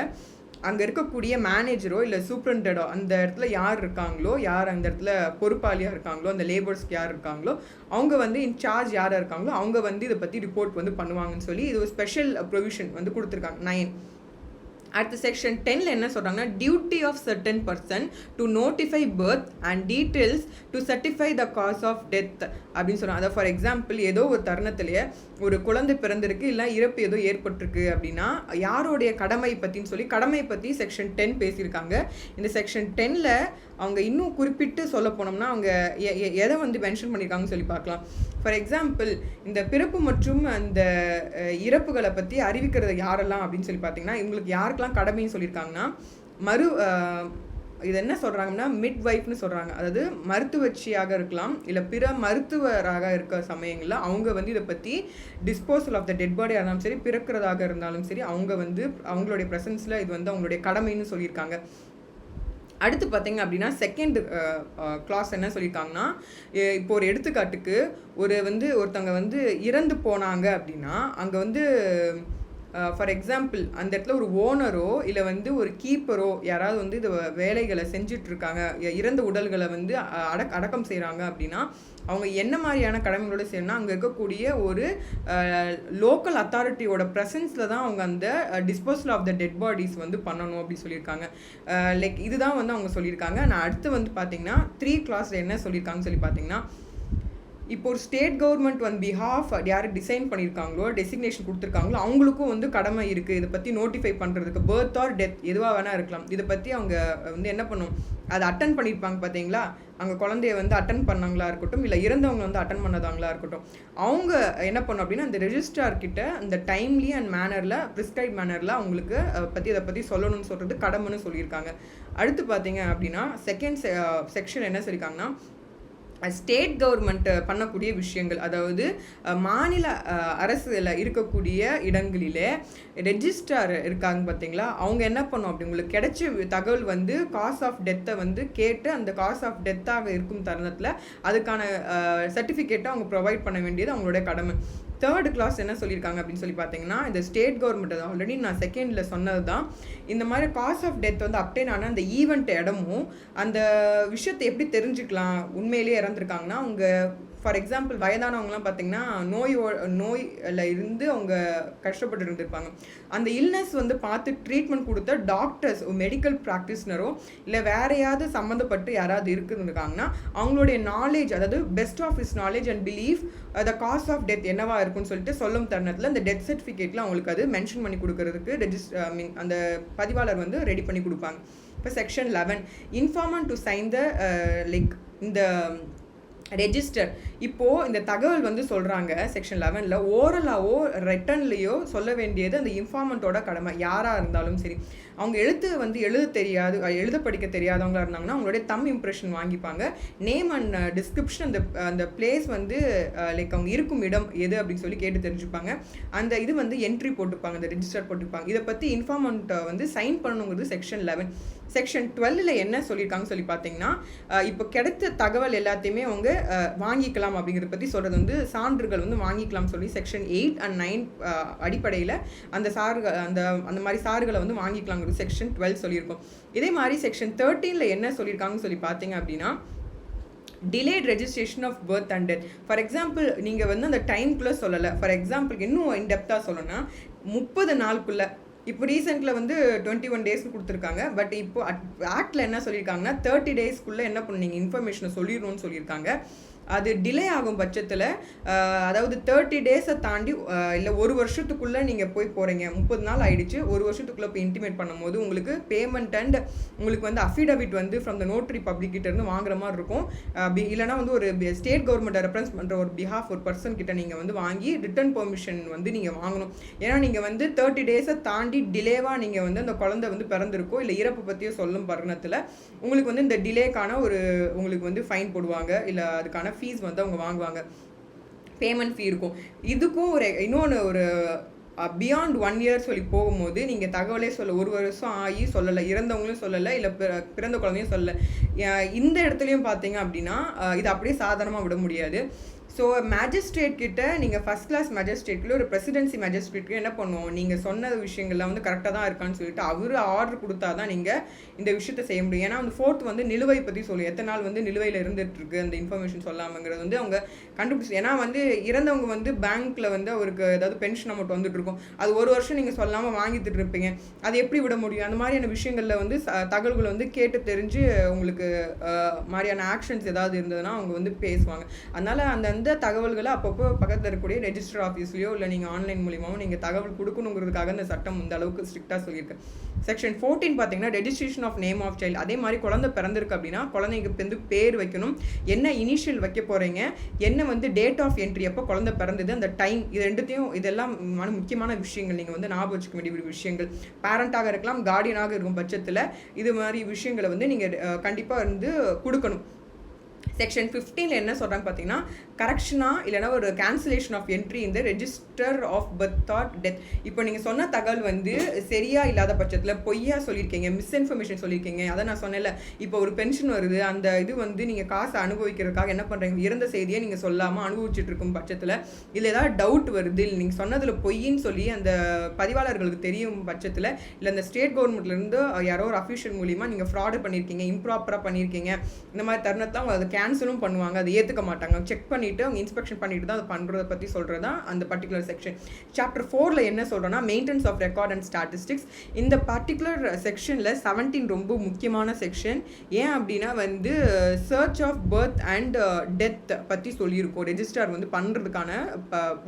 அங்கே இருக்கக்கூடிய மேனேஜரோ இல்லை சூப்பரண்டோ அந்த இடத்துல யார் இருக்காங்களோ, யார் அந்த இடத்துல பொறுப்பாளியாக இருக்காங்களோ, அந்த லேபர்ஸ்க்கு யார் இருக்காங்களோ அவங்க வந்து இன்சார்ஜ் யாராக இருக்காங்களோ அவங்க வந்து இதை பற்றி ரிப்போர்ட் வந்து பண்ணுவாங்கன்னு சொல்லி இது ஒரு ஸ்பெஷல் ப்ரொவிஷன் வந்து கொடுத்துருக்காங்க 9. அடுத்த செக்ஷன் 10 என்ன சொல்கிறாங்கன்னா, duty of certain person to notify birth and details to certify the cause of death அப்படின்னு சொல்கிறாங்க. அதை ஃபார் எக்ஸாம்பிள் ஏதோ ஒரு தருணத்திலேயே ஒரு குழந்தை பிறந்திருக்கு இல்லை இறப்பு ஏதோ ஏற்பட்டிருக்கு அப்படின்னா யாரோடைய கடமை பற்றின்னு சொல்லி கடமை பற்றி செக்ஷன் 10 பேசியிருக்காங்க. இந்த செக்ஷன் 10ல் அவங்க இன்னும் குறிப்பிட்டு சொல்ல போனோம்னா அவங்க எதை வந்து மென்ஷன் பண்ணியிருக்காங்கன்னு சொல்லி பார்க்கலாம். ஃபார் எக்ஸாம்பிள் இந்த பிறப்பு மற்றும் அந்த இறப்புகளை பற்றி அறிவிக்கிறது யாரெல்லாம் அப்படின்னு சொல்லி பார்த்தீங்கன்னா, இவங்களுக்கு யாருக்கெல்லாம் கடமைன்னு சொல்லியிருக்காங்கன்னா, இது என்ன சொல்கிறாங்கன்னா மிட் வைஃப்னு சொல்கிறாங்க. அதாவது மருத்துவச்சியாக இருக்கலாம் இல்லை பிற மருத்துவராக இருக்க சமயங்களில் அவங்க வந்து இதை பற்றி டிஸ்போசல் ஆஃப் த டெட் பாடியாக இருந்தாலும் சரி பிறக்கிறதாக இருந்தாலும் சரி அவங்க வந்து அவங்களுடைய ப்ரெசன்ஸில் இது வந்து அவங்களுடைய கடமைன்னு சொல்லியிருக்காங்க. அடுத்து பார்த்தீங்க அப்படின்னா செகண்ட் கிளாஸ் என்ன சொல்லியிருக்காங்கன்னா, இப்போ ஒரு எடுத்துக்காட்டுக்கு ஒருத்தவங்க வந்து இறந்து போனாங்க அப்படின்னா அங்கே வந்து ஃபார் எக்ஸாம்பிள் அந்த இடத்துல ஒரு ஓனரோ இல்லை வந்து ஒரு கீப்பரோ யாராவது வந்து இது வேலைகளை செஞ்சிட்ருக்காங்க, இறந்த உடல்களை வந்து அடக்கம் செய்கிறாங்க அப்படின்னா அவங்க என்ன மாதிரியான கடமைகளோடு செய்யணும்னா அங்கே இருக்கக்கூடிய ஒரு லோக்கல் அத்தாரிட்டியோட ப்ரெசன்ஸில் தான் அவங்க அந்த disposal of the dead bodies வந்து பண்ணணும் அப்படின்னு சொல்லியிருக்காங்க. லைக் இதுதான் வந்து அவங்க சொல்லியிருக்காங்க. நான் அடுத்து வந்து பார்த்தீங்கன்னா 3 கிளாஸில் என்ன சொல்லியிருக்காங்கன்னு சொல்லி பார்த்தீங்கன்னா, இப்போ ஒரு ஸ்டேட் கவர்மெண்ட் வந்து பிஹாஃப் யார் டிசைன் பண்ணியிருக்காங்களோ டெசிக்னேஷன் கொடுத்துருக்காங்களோ அவங்களுக்கும் வந்து கடமை இருக்குது இதை பற்றி நோட்டிஃபை பண்ணுறதுக்கு. பர்த் ஆர் டெத் எதுவாக வேணால் இருக்கலாம். இதை பற்றி அவங்க வந்து என்ன பண்ணும், அதை அட்டன் பண்ணியிருப்பாங்க பார்த்தீங்களா, அங்கே குழந்தைய வந்து அட்டன் பண்ணாங்களா இருக்கட்டும் இல்லை இறந்தவங்க வந்து அட்டன் பண்ணதாங்களா இருக்கட்டும், அவங்க என்ன பண்ணும் அப்படின்னா அந்த ரெஜிஸ்ட்ரார்கிட்ட அந்த டைம்லி அண்ட் மேனரில் ப்ரிஸ்கிரைப் மேனரில் அவங்களுக்கு இதை பற்றி சொல்லணும்னு சொல்கிறது கடமைன்னு சொல்லியிருக்காங்க. அடுத்து பார்த்தீங்க அப்படின்னா செகண்ட் செக்ஷன் என்ன சொல்லியிருக்காங்கன்னா, ஸ்டேட் கவர்மெண்ட் பண்ணக்கூடிய விஷயங்கள், அதாவது மாநில அரசில் இருக்கக்கூடிய இடங்களிலே ரெஜிஸ்ட்ரார் இருக்காங்க பார்த்தீங்களா, அவங்க என்ன பண்ணும் அப்படி உங்களுக்கு கிடைச்ச தகவல் வந்து காஸ் ஆஃப் டெத்தை வந்து கேட்டு அந்த காஸ் ஆஃப் டெத்தாக இருக்கும் தருணத்தில் அதுக்கான சர்டிஃபிகேட்டை அவங்க ப்ரொவைட் பண்ண வேண்டியது அவங்களுடைய கடமை. தேர்ட் கிளாஸ் என்ன சொல்லியிருக்காங்க அப்படின்னு சொல்லி பார்த்தீங்கன்னா, இந்த ஸ்டேட் கவர்மெண்ட் ஆல்ரெடி நான் செகண்டில் சொன்னது தான். இந்த மாதிரி காஸ் ஆஃப் டெத் வந்து அப்டேன் ஆன அந்த ஈவெண்ட் இடமும் அந்த விஷயத்தை எப்படி தெரிஞ்சுக்கலாம் உண்மையிலேயே இறந்துருக்காங்கன்னா, அவங்க ஃபார் எக்ஸாம்பிள் வயதானவங்கலாம் பார்த்தீங்கன்னா நோயில் இருந்து அவங்க கஷ்டப்பட்டு இருந்திருப்பாங்க. அந்த இல்னஸ் வந்து பார்த்து ட்ரீட்மெண்ட் கொடுத்த டாக்டர்ஸ் மெடிக்கல் ப்ராக்டிஸ்னரோ இல்லை வேறையாவது சம்மந்தப்பட்டு யாராவது இருக்காங்கன்னா அவங்களுடைய நாலேஜ், அதாவது best of his knowledge and belief the cause of death என்னவா இருக்குன்னு சொல்லிட்டு சொல்லும் தருணத்தில் இந்த டெத் சர்டிஃபிகேட்டில் அவங்களுக்கு அது மென்ஷன் பண்ணி கொடுக்கறதுக்கு அந்த பதிவாளர் வந்து ரெடி பண்ணி கொடுப்பாங்க. இப்போ section 11 informant to sign the like இந்த ரெஜிஸ்டர். இப்போது இந்த தகவல் வந்து சொல்கிறாங்க செக்ஷன் 11ல் ஓரலாவோ ரிட்டன்லேயோ சொல்ல வேண்டியது அந்த இன்ஃபார்மண்ட்டோட கடமை. யாராக இருந்தாலும் சரி, அவங்க எழுத படிக்க தெரியாதவங்களாக இருந்தாங்கன்னா அவங்களுடைய தம் இம்ப்ரெஷன் வாங்கிப்பாங்க. நேம் அண்ட் டிஸ்கிரிப்ஷன், அந்த பிளேஸ் வந்து லைக் அவங்க இருக்கும் இடம் எது அப்படின்னு சொல்லி கேட்டு தெரிஞ்சுப்பாங்க. அந்த இது வந்து என்ட்ரி போட்டுப்பாங்க, அந்த ரெஜிஸ்டர் போட்டுப்பாங்க. இதை பற்றி இன்ஃபார்மண்ட்டை வந்து சைன் பண்ணணுங்கிறது செக்ஷன் 11. செக்ஷன் 12ல் என்ன சொல்லியிருக்காங்கன்னு சொல்லி பார்த்தீங்கன்னா, இப்போ கிடைத்த தகவல் எல்லாத்தையுமே அவங்க வாங்கிக்கலாம் அப்படிங்கிறத பற்றி சொல்கிறது வந்து சான்றுகள் வந்து வாங்கிக்கலாம்னு சொல்லி செக்ஷன் 8 and 9 அடிப்படையில் அந்த அந்த மாதிரி சாறுகளை வந்து வாங்கிக்கலாங்கிறது செக்ஷன் 12 சொல்லியிருக்கோம். இதே மாதிரி செக்ஷன் 13ல் என்ன சொல்லியிருக்காங்கன்னு சொல்லி பார்த்தீங்க அப்படின்னா, delayed registration of birth and death. For example நீங்கள் வந்து அந்த டைம்குள்ளே சொல்லலை. ஃபார் எக்ஸாம்பிள் இன்னும் இன்டெப்த்தாக சொல்லணும்னா 30 நாளுக்குள்ளே, இப்போ ரீசெண்டில் வந்து 21 டேஸ்க்கு கொடுத்துருக்காங்க. பட் இப்போ ஆக்டில் என்ன சொல்லியிருக்காங்கன்னா 30 டேஸ்க்குள்ளே என்ன பண்ணுங்க இன்ஃபர்மேஷனை சொல்லிடணும்னு சொல்லியிருக்காங்க. அது டிலே ஆகும் பட்சத்தில், அதாவது 30 டேஸை தாண்டி இல்லை 1 வருஷத்துக்குள்ளே நீங்கள் போகிறீங்க, 30 நாள் ஆகிடுச்சு, 1 வருஷத்துக்குள்ளே போய் இன்டிமேட் பண்ணும்போது உங்களுக்கு பேமெண்ட் அண்ட் உங்களுக்கு வந்து அஃபிடவிட் வந்து ஃப்ரம் த நோட்டரி பப்ளிக் கிட்டேருந்து வாங்குற மாதிரி இருக்கும். இல்லைனா வந்து ஒரு ஸ்டேட் கவர்மெண்ட்டை ரெஃபரன்ஸ் பண்ணுற ஒரு பர்சன் கிட்ட நீங்கள் வந்து வாங்கி ரிட்டர்ன் பெர்மிஷன் வந்து நீங்கள் வாங்கணும். ஏன்னா நீங்கள் வந்து 30 டேஸை தாண்டி டிலேவாக நீங்கள் வந்து அந்த குழந்தை வந்து பிறந்திருக்கோ இல்லை இறப்பு பற்றியோ சொல்லும் தருணத்தில் உங்களுக்கு வந்து இந்த டிலேக்கான உங்களுக்கு வந்து ஃபைன் போடுவாங்க, இல்லை அதுக்கான ஃபீஸ் வந்து அவங்க வாங்குவாங்க, பேமெண்ட் ஃபீ இருக்கும். இதுக்கும் இன்னொன்று பியாண்ட் 1 இயர் சொல்லி போகும்போது நீங்கள் தகவலே சொல்ல 1 வருஷம் ஆகி சொல்லலை, இறந்தவங்களும் சொல்லலை, இல்லை பிறந்த குழந்தையும் சொல்லலை. இந்த இடத்துலையும் பார்த்தீங்க அப்படின்னா இது அப்படியே சாதாரணமாக விட முடியாது. ஸோ மேஜிஸ்ட்ரேட் கிட்ட நீங்கள் ஃபஸ்ட் கிளாஸ் மேஜிஸ்ட்ரேட்ல ஒரு பிரசிடென்சி மேஜிஸ்ட்ரேட்க்கு என்ன பண்ணுவோம், நீங்கள் சொன்ன விஷயங்கள்லாம் வந்து கரெக்டாக தான் இருக்கான்னு சொல்லிட்டு அவர் ஆர்டர் கொடுத்தா தான் நீங்கள் இந்த விஷயத்தை செய்ய முடியும். ஏன்னா அந்த 4th வந்து நிலுவை பற்றி சொல்லும், எத்தனை நாள் வந்து நிலுவையில் இருந்துகிட்ருக்கு அந்த இன்ஃபர்மேஷன் சொல்லாமங்கிறது வந்து அவங்க கண்டுபிடிச்சி. ஏன்னா வந்து இறந்தவங்க வந்து பேங்க்கில் வந்து அவருக்கு ஏதாவது பென்ஷன் அமௌண்ட் வந்துட்டு இருக்கும், அது 1 வருஷம் நீங்கள் சொல்லாமல் வாங்கிட்டு இருப்பீங்க, அது எப்படி விட முடியும்? அந்த மாதிரியான விஷயங்களில் வந்து தகவல்களை வந்து கேட்டு தெரிஞ்சு உங்களுக்கு மாதிரியான ஆக்ஷன்ஸ் ஏதாவது இருந்ததுன்னா அவங்க வந்து பேசுவாங்க. அதனால் அந்த தகவல்களை அப்பப்போ பக்கத்தில் இருக்கக்கூடிய ரெஜிஸ்டர் ஆஃபீஸ்லையோ இல்லை நீங்கள் ஆன்லைன் மூலியமாகவும் நீங்கள் தகவல் கொடுக்கணுங்கிறதுக்காக இந்த சட்டம் இந்த அளவுக்கு ஸ்ட்ரிக்டாக சொல்லியிருக்கு. செக்ஷன் 14 பார்த்தீங்கன்னா registration of name of child. அதே மாதிரி குழந்தை பிறந்திருக்கு அப்படின்னா குழந்தைக்கு வந்து பேர் வைக்கணும், என்ன இனிஷியல் வைக்க போகிறீங்க, என்ன வந்து டேட் ஆஃப் என்ட்ரி, அப்போ குழந்தை பிறந்தது, அந்த டைம், இது ரெண்டுத்தையும் இதெல்லாம் முக்கியமான விஷயங்கள் நீங்கள் வந்து ஞாபகம் வச்சுக்க வேண்டிய விஷயங்கள். பேரண்டாக இருக்கலாம், கார்டியனாக இருக்கும் பட்சத்தில் இது மாதிரி விஷயங்களை வந்து நீங்கள் கண்டிப்பாக வந்து கொடுக்கணும். செக்ஷன் 15ல் என்ன சொல்கிறாங்க பார்த்தீங்கன்னா, கரெக்ஷனாக இல்லைனா ஒரு கேன்சலேஷன் ஆஃப் என்ட்ரி இந்த register of birth or death. இப்போ நீங்கள் சொன்ன தகவல் வந்து சரியா இல்லாத பட்சத்தில் பொய்யா சொல்லியிருக்கீங்க, மிஸ்இன்ஃபர்மேஷன் சொல்லியிருக்கீங்க. அதை நான் சொன்னேன்ல, இப்போ ஒரு பென்ஷன் வருது, அந்த இது வந்து நீங்கள் காசை அனுபவிக்கிறதுக்காக என்ன பண்ணுறீங்க, இறந்த செய்தியை நீங்கள் சொல்லாமல் அனுபவிச்சுட்டு இருக்கும் பட்சத்தில் இல்லை ஏதாவது டவுட் வருது, இல்லை நீங்கள் சொன்னதில் பொய்ன்னு சொல்லி அந்த பதிவாளர்களுக்கு தெரியும் பட்சத்தில், இல்லை அந்த ஸ்டேட் கவர்மெண்ட்லேருந்து யாரோ ஒரு அஃபீஷியல் மூலிமா நீங்கள் ஃப்ராடு பண்ணியிருக்கீங்க, இம்ப்ராப்பராக பண்ணியிருக்கீங்க, இந்த மாதிரி தருணத்தை அவங்க அதை கேன்சலும் பண்ணுவாங்க, அதை ஏற்றுக்க மாட்டாங்க. செக் பண்ணிவிட்டு அவங்க இன்ஸ்பெக்ஷன் பண்ணிட்டு தான் அதை பண்ணுறதை பற்றி சொல்கிறது தான் அந்த பர்டிகுலர் செக்ஷன். சாப்டர் 4ல் என்ன சொல்கிறோன்னா maintenance of record and statistics. இந்த பர்டிகுலர் செக்ஷனில் 17 ரொம்ப முக்கியமான செக்ஷன். ஏன் அப்படின்னா வந்து search of birth and death பற்றி சொல்லியிருக்கோம். ரெஜிஸ்டர் வந்து பண்ணுறதுக்கான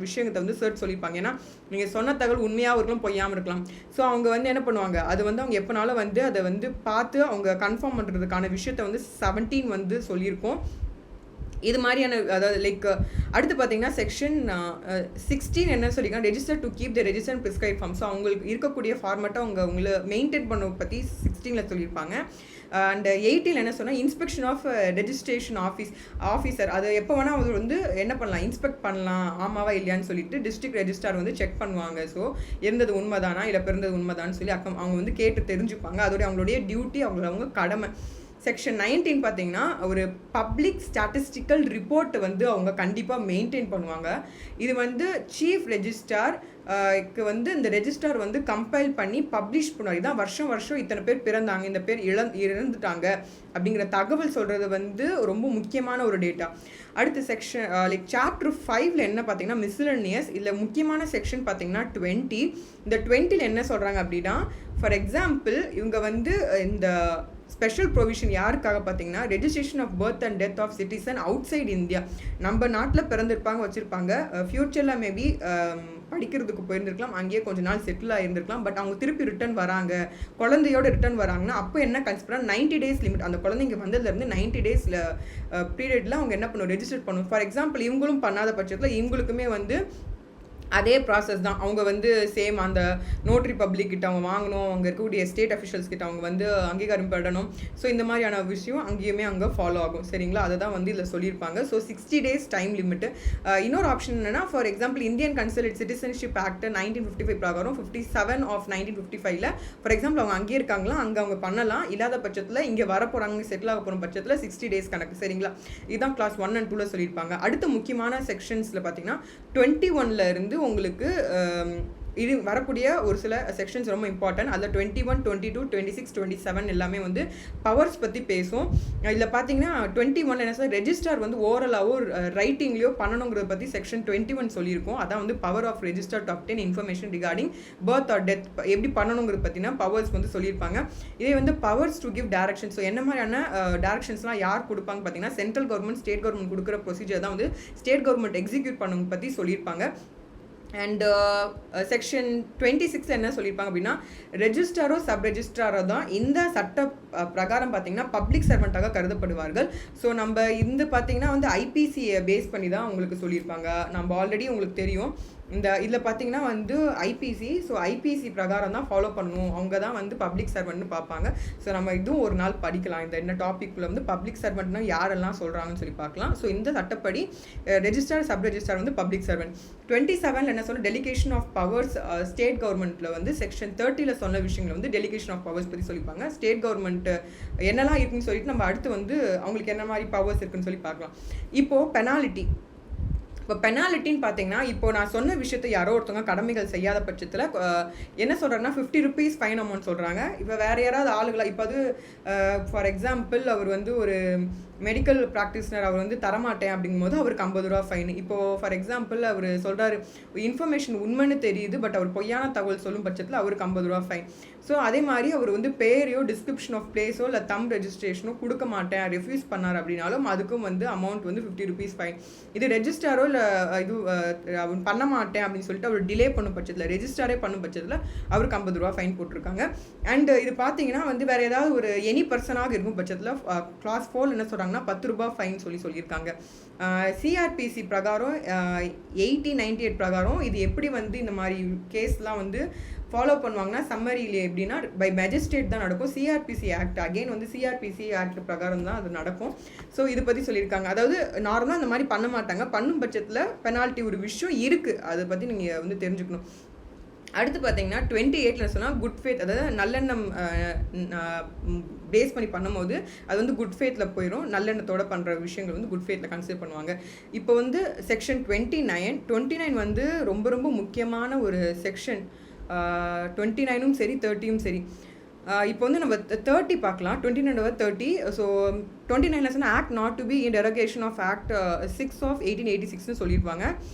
விஷயத்தை வந்து சர்ச் சொல்லியிருப்பாங்க. ஏன்னா நீங்கள் சொன்ன தகவல் உண்மையாக இருக்கலாம், பொய்யாமல் இருக்கலாம். ஸோ அவங்க வந்து என்ன பண்ணுவாங்க, அது வந்து அவங்க எப்போனாலும் வந்து அதை வந்து பார்த்து அவங்க கன்ஃபார்ம் பண்ணுறதுக்கான விஷயத்தை வந்து 17 வந்து சொல்லியிருக்கோம். இது மாதிரியான, அதாவது லைக் அடுத்து பார்த்தீங்கன்னா செக்ஷன் 16 என்ன சொல்லியிருக்காங்க, register to keep the register and prescribe form. So அவங்களுக்கு இருக்கக்கூடிய ஃபார்மேட்டை உங்களை மெயின்டைன் பண்ண பற்றி 16ல் சொல்லியிருப்பாங்க. அண்ட் 18 என்ன சொன்னால் இன்ஸ்பெக்ஷன் ஆஃப் ரெஜிஸ்ட்ரேஷன் ஆஃபீஸர். அது எப்போ வேணால் அவர் வந்து என்ன பண்ணலாம், இன்ஸ்பெக்ட் பண்ணலாம், ஆமாவா இல்லையான்னு சொல்லிட்டு டிஸ்ட்ரிக்ட் ரெஜிஸ்ட்ரார் வந்து செக் பண்ணுவாங்க. ஸோ இருந்தது உண்மைதானா இல்லை பிறந்தது உண்மைதான்னு சொல்லி அவங்க வந்து கேட்டு தெரிஞ்சுப்பாங்க. அதோடைய அவங்களுடைய டியூட்டி, அவங்க கடமை. செக்ஷன் 19 பார்த்தீங்கன்னா ஒரு பப்ளிக் ஸ்டாட்டிஸ்டிக்கல் ரிப்போர்ட் வந்து அவங்க கண்டிப்பாக மெயின்டைன் பண்ணுவாங்க. இது வந்து சீஃப் ரெஜிஸ்ட்ரார் வந்து இந்த ரெஜிஸ்ட்ரார் வந்து கம்பைல் பண்ணி பப்ளிஷ் பண்ணுவார். இதான் வருஷம் வருஷம் இத்தனை பேர் பிறந்தாங்க, இந்த பேர் இறந்துட்டாங்க அப்படிங்கிற தகவல் சொல்கிறது வந்து ரொம்ப முக்கியமான ஒரு டேட்டா. அடுத்த செக்ஷன் லைக் சாப்டர் 5ல் என்ன பார்த்தீங்கன்னா மிஸ்லனியஸ். இதில் முக்கியமான செக்ஷன் பார்த்தீங்கன்னா 20. இந்த 20ல் என்ன சொல்கிறாங்க அப்படின்னா, ஃபார் எக்ஸாம்பிள் இவங்க வந்து இந்த ஸ்பெஷல் ப்ரொவிஷன் யாருக்காக பார்த்தீங்கன்னா registration of birth and death of citizen outside India. நம்ம நாட்டில் பிறந்திருப்பாங்க, வச்சுருப்பாங்க, ஃப்யூச்சரில் மேபி படிக்கிறதுக்கு போயிருந்துருக்கலாம், அங்கேயே கொஞ்ச நாள் செட்டில் ஆகியிருந்திருக்கலாம். பட் அவங்க திருப்பி ரிட்டர்ன் வராங்க, குழந்தையோட ரிட்டர்ன் வராங்கன்னா அப்போ என்ன கன்சிடர் 90 days லிமிட். அந்த குழந்தைங்க வந்ததுலேருந்து 90 days பீரியடில் அவங்க என்ன பண்ணுவோம், ரெஜிஸ்டர் பண்ணுவோம். ஃபார் எக்ஸாம்பிள் இவங்களும் பண்ணாத பட்சத்தில் இவங்களுக்குமே வந்து அதே ப்ராசஸ் தான். அவங்க வந்து சேம் அந்த நோட்ரி பப்ளிக் கிட்ட அவங்க வாங்கணும், அங்கே இருக்கக்கூடிய ஸ்டேட் அஃபிஷியல்ஸ் கிட்ட அவங்க வந்து அங்கீகாரம் பெறணும். ஸோ இந்த மாதிரியான விஷயம் அங்கேயுமே அங்கே ஃபாலோ ஆகும். சரிங்களா, அதை தான் வந்து இதில் சொல்லியிருப்பாங்க. So 60 days time limit. இன்னொரு ஆப்ஷன் என்னென்னா, for example Indian consult citizenship act 1955 பிரகாரம் 57 of 1955ல் ஃபார் எக்ஸாம்பிள் அவங்க அங்கேயே இருக்காங்களா, அங்கே அவங்க பண்ணலாம். இல்லாத பட்சத்தில் இங்கே வர போகிறாங்க, செட்டில் ஆக போகிற பட்சத்தில் 60 days கணக்கு. சரிங்களா, இதுதான் கிளாஸ் 1 and 2ல் சொல்லியிருப்பாங்க. அடுத்த முக்கியமான செக்ஷன்ஸில் பார்த்தீங்கன்னா 21ல் இருந்து உங்களுக்கு இது வரக்கூடிய ஒரு சில செக்ஷன்ஸ் ரொம்ப இம்பார்ட்டன்ட். அதில் 21, 22, 26, 27 எல்லாமே வந்து பவர்ஸ் பற்றி பேசும். இதில் பார்த்தீங்கன்னா 21 என்ன சார், ரெஜிஸ்ட்ரார் வந்து ஓரலாவோ ரைட்டிங்லையோ பண்ணணுங்கிறத பற்றி செக்ஷன் 21 சொல்லியிருக்கோம். அதான் வந்து power of register to obtain information regarding birth or death எப்படி பண்ணணுங்கிறத பற்றினா பவர்ஸ் வந்து சொல்லியிருப்பாங்க. இதே வந்து powers to give direction. So என்ன மாதிரியான டேரக்ஷன்ஸ்லாம் யார் கொடுப்பாங்க பார்த்தீங்கன்னா சென்ட்ரல் கவர்மெண்ட், ஸ்டேட் கவர்மெண்ட் கொடுக்குற ப்ரொசீஜர் தான் வந்து ஸ்டேட் கவர்மெண்ட் எக்ஸிக்யூட் பண்ணணும் பற்றி சொல்லியிருப்பாங்க. அண்ட் செக்ஷன் 26 என்ன சொல்லியிருப்பாங்க அப்படின்னா, ரெஜிஸ்ட்ராரோ சப் ரெஜிஸ்ட்ராரோ தான் இந்த சட்ட பிரகாரம் பார்த்தீங்கன்னா பப்ளிக் சர்வெண்ட்டாக கருதப்படுவார்கள். ஸோ நம்ம இந்த பார்த்தீங்கன்னா வந்து ஐபிசியை பேஸ் பண்ணி தான் உங்களுக்கு சொல்லியிருப்பாங்க. நம்ம ஆல்ரெடி உங்களுக்கு தெரியும் இந்த இதில் பார்த்தீங்கன்னா வந்து ஐபிசி. ஸோ ஐபிசி பிரகாரம் தான் ஃபாலோ பண்ணணும், அவங்க தான் வந்து பப்ளிக் சர்வெண்ட்னு பார்ப்பாங்க. ஸோ நம்ம இதுவும் ஒரு நாள் படிக்கலாம். இந்த டாப்பிக்கில் வந்து பப்ளிக் சர்வெண்ட்னா யாரெல்லாம் சொல்கிறாங்கன்னு சொல்லி பார்க்கலாம். ஸோ இந்த சட்டப்படி ரெஜிஸ்ட்ரார் சப் ரெஜிஸ்ட்ரார் வந்து பப்ளிக் சர்வெண்ட். 27ல் என்ன சொன்னால் டெலிகேஷன் ஆஃப் பவர்ஸ். ஸ்டேட் கவர்மெண்ட்டில் வந்து செக்ஷன் 30ல் சொன்ன விஷயங்கள் வந்து டெலிகேஷன் ஆஃப் பவர்ஸ் பற்றி சொல்லிப்பாங்க. ஸ்டேட் கவர்மெண்ட் என்னெல்லாம் இருக்குன்னு சொல்லிட்டு நம்ம அடுத்து வந்து அவங்களுக்கு என்ன மாதிரி பவர்ஸ் இருக்குன்னு சொல்லி பார்க்கலாம். இப்போது பெனாலிட்டி. இப்போ பெனாலிட்டின்னு பார்த்தீங்கன்னா, இப்போ நான் சொன்ன விஷயத்தை யாரோ ஒருத்தவங்க கடமைகள் செய்யாத பட்சத்தில் என்ன சொல்கிறாங்கன்னா 50 rupees ஃபைன் அமௌண்ட் சொல்கிறாங்க. இப்போ வேறு யாராவது ஆளுகளை, இப்போ அது ஃபார் எக்ஸாம்பிள் அவர் வந்து ஒரு மெடிக்கல் ப்ராக்டிஸ்னர், அவர் வந்து தரமாட்டேன் அப்படிங்கும்போது அவருக்கு 50 ரூபா ஃபைன். இப்போது ஃபார் எக்ஸாம்பிள் அவர் சொல்கிறாரு இன்ஃபர்மேஷன் உண்மைன்னு தெரியுது, பட் அவர் பொய்யான தகவல் சொல்லும் பட்சத்தில் அவருக்கு 50 ரூபா ஃபைன். ஸோ அதே மாதிரி அவர் வந்து பேரையோ டிஸ்கிரிப்ஷன் ஆஃப் பிளேஸோ இல்லை தம் ரெஜிஸ்ட்ரேஷனோ கொடுக்க மாட்டேன், ரெஃப்யூஸ் பண்ணார் அப்படின்னாலும் அதுக்கும் வந்து அமௌண்ட் வந்து 50 rupees ஃபைன். இது ரெஜிஸ்ட்ராரோ இல்லை இது அவர் பண்ண மாட்டேன் அப்படின்னு சொல்லிட்டு அவர் டிலே பண்ணும் பட்சத்தில், ரெஜிஸ்ட்ராரே பண்ணும் பட்சத்தில் அவருக்கு 50 ரூபா ஃபைன் போட்டிருக்காங்க. அண்ட் இது பார்த்தீங்கன்னா வந்து வேறு ஏதாவது ஒரு எனி பர்சனாக இருக்கும் பட்சத்தில் கிளாஸ் 4 என்ன சொல்கிறாங்கன்னா 10 ரூபா ஃபைன் சொல்லியிருக்காங்க. சிஆர்பிசி பிரகாரம் 8098 பிரகாரம் இது எப்படி வந்து இந்த மாதிரி கேஸ்லாம் வந்து ஃபாலோ பண்ணுவாங்கன்னா சம்மரியில் எப்படின்னா பை மேஜிஸ்ட்ரேட் தான் நடக்கும். சிஆர்பிசி ஆக்ட் அகெயின் வந்து சிஆர்பிசி ஆக்ட் பிரகாரம் தான் அது நடக்கும். ஸோ இதை பற்றி சொல்லியிருக்காங்க. அதாவது நார்மலாக இந்த மாதிரி பண்ண மாட்டாங்க, பண்ணும் பட்சத்தில் பெனால்ட்டி ஒரு விஷயம் இருக்குது, அதை பற்றி நீங்கள் வந்து தெரிஞ்சுக்கணும். அடுத்து பார்த்தீங்கன்னா 28ல் சொன்னால் குட் ஃபேத், அதாவது நல்லெண்ணம் பேஸ் பண்ணி பண்ணும்போது அது வந்து குட் ஃபேத்தில் போயிடும். நல்லெண்ணத்தோடு பண்ணுற விஷயங்கள் வந்து குட் ஃபேத்தில் கன்சிடர் பண்ணுவாங்க. இப்போ வந்து செக்ஷன் 29 வந்து ரொம்ப ரொம்ப முக்கியமான ஒரு செக்ஷன். 29ம் சரி 30ம் சரி. இப்போ வந்து நம்ம 30 பார்க்கலாம். 29/30. ஸோ 29ல் சொன்னால் act not to be in derogation of act 6 of 1886ன்னு சொல்லியிருப்பாங்க.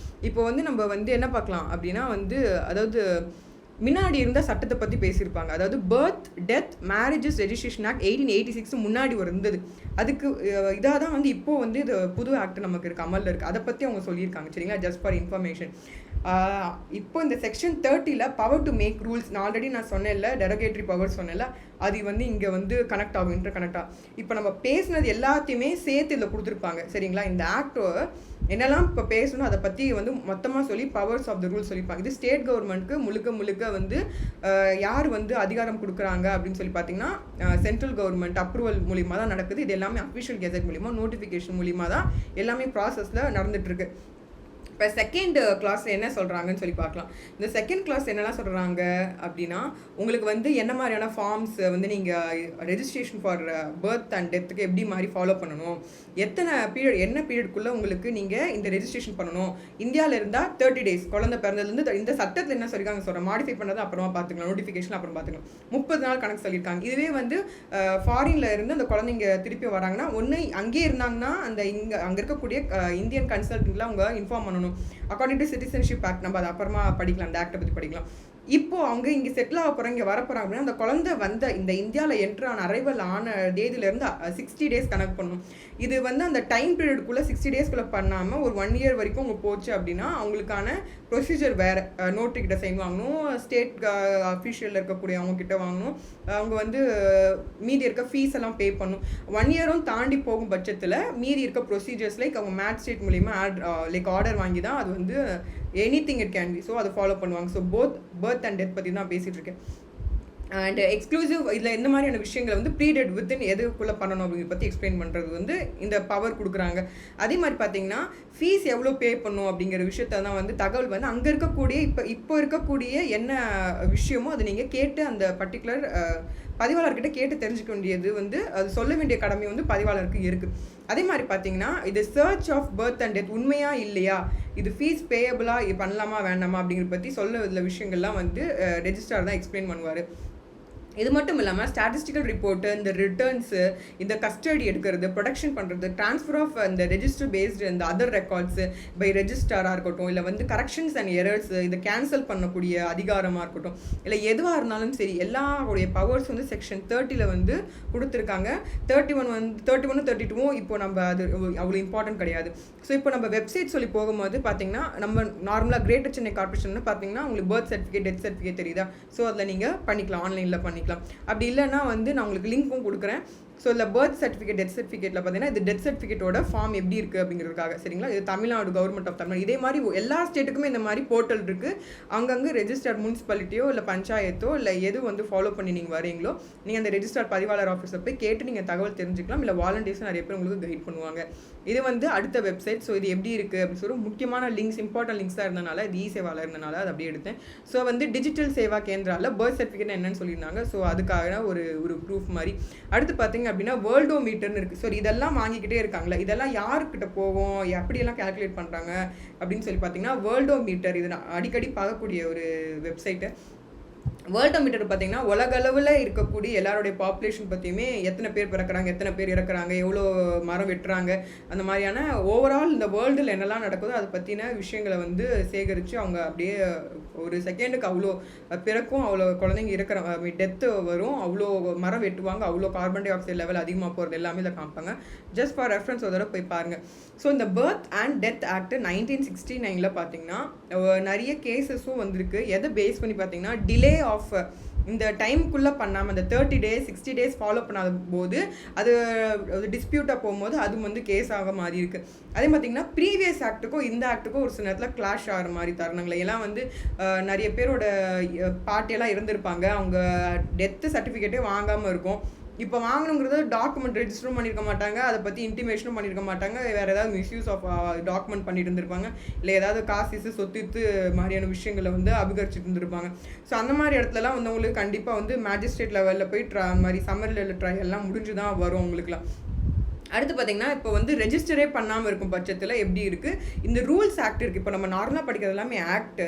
இப்போ வந்து நம்ம வந்து என்ன பார்க்கலாம் அப்படின்னா வந்து, அதாவது முன்னாடி இருந்த சட்டத்தை பற்றி பேசியிருப்பாங்க. அதாவது birth death marriages registration act 1886 முன்னாடி ஒரு இருந்தது. அதுக்கு இதாக தான் வந்து இப்போது வந்து இது புது ஆக்ட் நமக்கு இருக்குது, அமலில் இருக்குது. அதை பற்றி அவங்க சொல்லியிருக்காங்க. சரிங்களா, ஜஸ்ட் ஃபார் இன்ஃபர்மேஷன். இப்போ இந்த செக்ஷன் 30ல் பவர் டு மேக் ரூல்ஸ், நான் ஆல்ரெடி நான் சொன்னேன்ல டெரகேட்டரி பவர் சொன்னேன்ல, அது வந்து இங்கே வந்து கனெக்ட் ஆகும், இன்டர் கனெக்டாக. இப்போ நம்ம பேசினது எல்லாத்தையுமே சேர்த்து இதில் கொடுத்துருப்பாங்க. சரிங்களா, இந்த ஆக்டோ என்னெல்லாம் இப்போ பேசணும் அதை பற்றி வந்து மொத்தமாக சொல்லி பவர்ஸ் ஆஃப் த ரூல் சொல்லியிருப்பாங்க. இது ஸ்டேட் கவர்மெண்ட்டுக்கு முழுக்க வந்து யார் வந்து அதிகாரம் கொடுக்குறாங்க அப்படின்னு சொல்லி பார்த்தீங்கன்னா சென்ட்ரல் கவர்மெண்ட் அப்ரூவல் மூலிமா தான் நடக்குது. இது எல்லாமே அஃபிஷியல் கெசட் மூலிமா நோட்டிஃபிகேஷன் மூலிமா தான் எல்லாமே ப்ராசஸில் நடந்துகிட்ருக்கு. இப்போ செகண்ட் கிளாஸ் என்ன சொல்கிறாங்கன்னு சொல்லி பார்க்கலாம். இந்த செகண்ட் கிளாஸ் என்னெல்லாம் சொல்கிறாங்க அப்படின்னா, உங்களுக்கு வந்து என்ன மாதிரியான ஃபார்ம்ஸ் வந்து நீங்கள் ரெஜிஸ்ட்ரேஷன் ஃபார் பர்த் அண்ட் டெத்துக்கு எப்படி மாதிரி ஃபாலோ பண்ணணும், எத்தனை பீரியட் என்ன பீரியட்குள்ளே உங்களுக்கு நீங்கள் இந்த ரெஜிஸ்ட்ரேஷன் பண்ணணும். இந்தியாவில் இருந்தால் 30 days குழந்தை பிறந்ததுலேருந்து இந்த சட்டத்தில் என்ன சொல்லியிருக்காங்க சொல்கிறேன், மாடிஃபை பண்ணதை அப்புறமா பார்த்துக்கலாம், நோட்டிஃபிகேஷன் அப்புறம் பார்த்துக்கலாம். 30 நாள் கணக்கு சொல்லியிருக்காங்க. இதுவே வந்து ஃபாரினில் இருந்து அந்த குழந்தைங்க திருப்பி வராங்கன்னா, ஒன்று அங்கேயே இருந்தாங்கன்னா அந்த அங்கே இருக்கக்கூடிய இந்தியன் கன்சல்டன்ட்ல அவங்க இன்ஃபார்ம் பண்ணணும். அக்கார்டிங் டு சிட்டிசன்ஷிப் ஆக்ட் நம்ம அதை அப்புறமா படிக்கலாம், அந்த ஆக்டை பற்றி படிக்கலாம். இப்போ அவங்க இங்கே செட்டில் ஆக போகிறாங்க, இங்கே வரப்போகிறாங்க அப்படின்னா அந்த குழந்தை வந்த இந்த இந்தியாவில் என்ட்ரு ஆன அரைவல் ஆன தேதியிலேருந்து 60 days கணக்கு பண்ணணும். இது வந்து அந்த டைம் பீரியடுக்குள்ளே 60 daysக்குள்ளே பண்ணாமல் ஒரு 1 year வரைக்கும் அவங்க போச்சு அப்படின்னா அவங்களுக்கான ப்ரொசீஜர் வேறு. நோட்டுக்கிட்ட சைன் வாங்கணும், ஸ்டேட் அஃபீஷியலில் இருக்கக்கூடிய அவங்கக்கிட்ட வாங்கணும், அவங்க வந்து மீதி இருக்க ஃபீஸ் எல்லாம் பே பண்ணணும். 1 year தாண்டி போகும் பட்சத்தில் மீதி இருக்க ப்ரொசீஜர்ஸ் லைக் அவங்க மேஜிஸ்ட்ரேட் மூலிமா லைக் ஆர்டர் வாங்கி தான் அது வந்து anything it can be. So அதை ஃபாலோ பண்ணுவாங்க. So both birth and death பற்றி தான் பேசிகிட்டு இருக்கேன். அண்ட் எக்ஸ்க்ளூசிவ் இதில் எந்த மாதிரியான விஷயங்களை வந்து ப்ரீடெட் வித்தின் எதுக்குள்ளே பண்ணணும் அப்படிங்கிறத பற்றி எக்ஸ்பிளைன் பண்ணுறது வந்து இந்த பவர் கொடுக்குறாங்க. அதே மாதிரி பார்த்தீங்கன்னா ஃபீஸ் எவ்வளோ பே பண்ணணும் அப்படிங்கிற விஷயத்த தான் வந்து தகவல் வந்து அங்கே இருக்கக்கூடிய இப்போ இருக்கக்கூடிய என்ன விஷயமோ அதை நீங்கள் கேட்டு அந்த பர்டிகுலர் பதிவாளர்கிட்ட கேட்டு தெரிஞ்சுக்க வேண்டியது வந்து அது சொல்ல வேண்டிய கடமை வந்து பதிவாளருக்கு இருக்குது. அதே மாதிரி பார்த்தீங்கன்னா இது search of birth and death உண்மையா இல்லையா, இது ஃபீஸ் பேயபிளாக இது பண்ணலாமா வேண்டாமா அப்படிங்கிறத பற்றி சொல்ல விஷயங்கள்லாம் வந்து ரெஜிஸ்ட்ரார் தான் எக்ஸ்பிளைன் பண்ணுவார். இது மட்டும் இல்லாமல் ஸ்டாட்டிஸ்டிக்கல் ரிப்போர்ட்டு, இந்த ரிட்டர்ன்ஸு, இந்த கஸ்டடி எடுக்கிறது, ப்ரொடக்ஷன் பண்ணுறது, ட்ரான்ஸ்ஃபர் ஆஃப் இந்த ரெஜிஸ்டர் பேஸ்டு இந்த அதர் ரெக்கார்ட்ஸு பை ரெஜிஸ்டாராக இருக்கட்டும், இல்லை வந்து கரெக்ஷன்ஸ் அண்ட் எரர்ஸு இதை கேன்சல் பண்ணக்கூடிய அதிகாரமாக இருக்கட்டும், இல்லை எதுவாக இருந்தாலும் சரி எல்லாருடைய பவர்ஸ் வந்து செக்ஷன் 30 வந்து கொடுத்துருக்காங்க. 31 32 இப்போ நம்ம அது அவ்வளோ இம்பார்ட்டன்ட் கிடையாது. ஸோ இப்போ நம்ம வெப்சைட் சொல்லி போகும்போது பார்த்தீங்கன்னா நம்ம நார்மலாக கிரேட்டர் சென்னை கார்பரேஷன் பார்த்தீங்கன்னா உங்களுக்கு பர்த் சர்டிஃபிகேட், டெத் சர்டிஃபிகேட் தெரியுதா, ஸோ அதில் நீங்கள் பண்ணிக்கலாம், ஆன்லைனில் பண்ணிக்கலாம். அப்படி இல்லைன்னா வந்து நான் உங்களுக்கு லிங்க்கும் கொடுக்குறேன். ஸோ இல்லை பர்த் சர்டிஃபிகேட், டெத் சர்டிஃபிகேட்டில் பார்த்தீங்கன்னா இது டெத் சர்டிஃபிகேட்டோட ஃபார்ம் எப்படி இருக்குது அப்படிங்கிறதுக்காக, சரிங்களா. இது தமிழ்நாடு கவர்மெண்ட் ஆஃப் தமிழ்நாடு. இதே மாதிரி எல்லா ஸ்டேட்டுக்குமே இந்த மாதிரி போர்ட்டல் இருக்குது. அங்கங்கே ரெஜிஸ்டர் முனிசிபாலிட்டியோ இல்லை பஞ்சாயத்தோ இல்லை எது வந்து ஃபாலோ பண்ணி நீங்கள் வரீங்களோ நீங்கள் அந்த ரெஜிஸ்டர் பதிவாளர் ஆஃபீஸில் போய் கேட்டு நீங்கள் தகவல் தெரிஞ்சுக்கலாம். இல்லை வாலண்டியர்ஸும் நிறைய பேர் உங்களுக்கு கைட் பண்ணுவாங்க. இது வந்து அடுத்த வெப்சைட். ஸோ இது எப்படி இருக்குது அப்படின்னு சொல்லி முக்கியமான லிங்க்ஸ், இம்பார்ட்டன்ட் லிங்க்ஸாக இருந்தனால இது சேவாவில் இருந்தனால அது அப்படியே எடுத்தேன். ஸோ வந்து டிஜிட்டல் சேவா கேந்திராவில் பர்த் சர்டிஃபிகேட் என்னன்னு சொல்லியிருந்தாங்க. ஸோ அதுக்காக ஒரு ப்ரூஃப் மாதிரி. அடுத்து பார்த்தீங்க அப்படின்னா வேர்ல்டோமீட்டர்னு இருக்குது. ஸோ இதெல்லாம் வாங்கிக்கிட்டே இருக்காங்களா, இதெல்லாம் யாருக்கிட்ட போகும், எப்படியெல்லாம் கேல்குலேட் பண்ணுறாங்க அப்படின்னு சொல்லி பார்த்தீங்கன்னா வேர்ல்டோமீட்டர் இது நான் அடிக்கடி பார்க்கக்கூடிய ஒரு வெப்சைட்டு. வேர்ல்டோமீட்டர் பார்த்தீங்கன்னா உலக அளவில் இருக்கக்கூடிய எல்லாருடைய பாப்புலேஷன் பற்றியுமே எத்தனை பேர் பிறக்கிறாங்க, எத்தனை பேர் இறக்குறாங்க, எவ்வளோ மரம் வெட்டுறாங்க, அந்த மாதிரியான ஓவரால் இந்த வேர்ல்டில் என்னெல்லாம் நடக்குதோ அதை பற்றின விஷயங்களை வந்து சேகரித்து அவங்க அப்படியே ஒரு செகண்டுக்கு அவ்வளோ பிறக்கும், அவ்வளோ குழந்தைங்க இருக்கிற டெத்து வரும், அவ்வளோ மரம் வெட்டுவாங்க, அவ்வளோ கார்பன் டை ஆக்சைடு லெவல் அதிகமாக போகிறது எல்லாமே இதை காமிப்பாங்க. ஜஸ்ட் ஃபார் ரெஃபரன்ஸ் ஒரு தடவை போய் பாருங்கள். ஸோ இந்த பர்த் அண்ட் டெத் ஆக்ட் 1969 பார்த்தீங்கன்னா நிறைய கேசஸும் வந்திருக்கு. எதை பேஸ் பண்ணி பார்த்தீங்கன்னா டிலே ஆஃப் இந்த டைமுக்குள்ளே பண்ணாமல் அந்த 30 days 60 days ஃபாலோ பண்ணாத போது அது டிஸ்பியூட்டாக போகும்போது அது வந்து கேஸ் ஆக மாதிரி இருக்குது. அதே பார்த்திங்கன்னா ப்ரீவியஸ் ஆக்ட்டுக்கும் இந்த ஆக்ட்டுக்கும் ஒரு சில நேரத்தில் கிளாஷ் ஆகிற மாதிரி தருணங்களை எல்லாம் வந்து நிறைய பேரோட பார்ட்டியெல்லாம் இருந்திருப்பாங்க, அவங்க டெத்து சர்டிஃபிகேட்டே வாங்காமல் இருக்கும். இப்போ வாங்கணுங்கிறது டாக்குமெண்ட் ரெஜிஸ்டரும் பண்ணியிருக்க மாட்டாங்க, அதை பற்றி இன்டிமேஷனும் பண்ணியிருக்க மாட்டாங்க, வேறு ஏதாவது மிஸ்யூஸ் ஆஃப் டாக்குமெண்ட் பண்ணிட்டு இருந்திருப்பாங்க, இல்லை ஏதாவது காசு சொத்து மாதிரியான விஷயங்களை வந்து அபகரிச்சுட்டு இருந்திருப்பாங்க. ஸோ அந்த மாதிரி இடத்துலலாம் வந்து உங்களுக்கு கண்டிப்பாக வந்து மேஜிஸ்ட்ரேட் லெவலில் போய் அந்த மாதிரி சம்மர் லெவலில் ட்ரையெல்லாம் முடிஞ்சு தான் வரும் உங்களுக்குலாம். அடுத்து பார்த்தீங்கன்னா இப்போ வந்து ரெஜிஸ்டரே பண்ணாமல் இருக்கும் பட்சத்தில் எப்படி இருக்குது, இந்த ரூல்ஸ் ஆக்ட் இருக்குது. இப்போ நம்ம நார்மலாக படிக்கிறது எல்லாமே ஆக்ட்டு,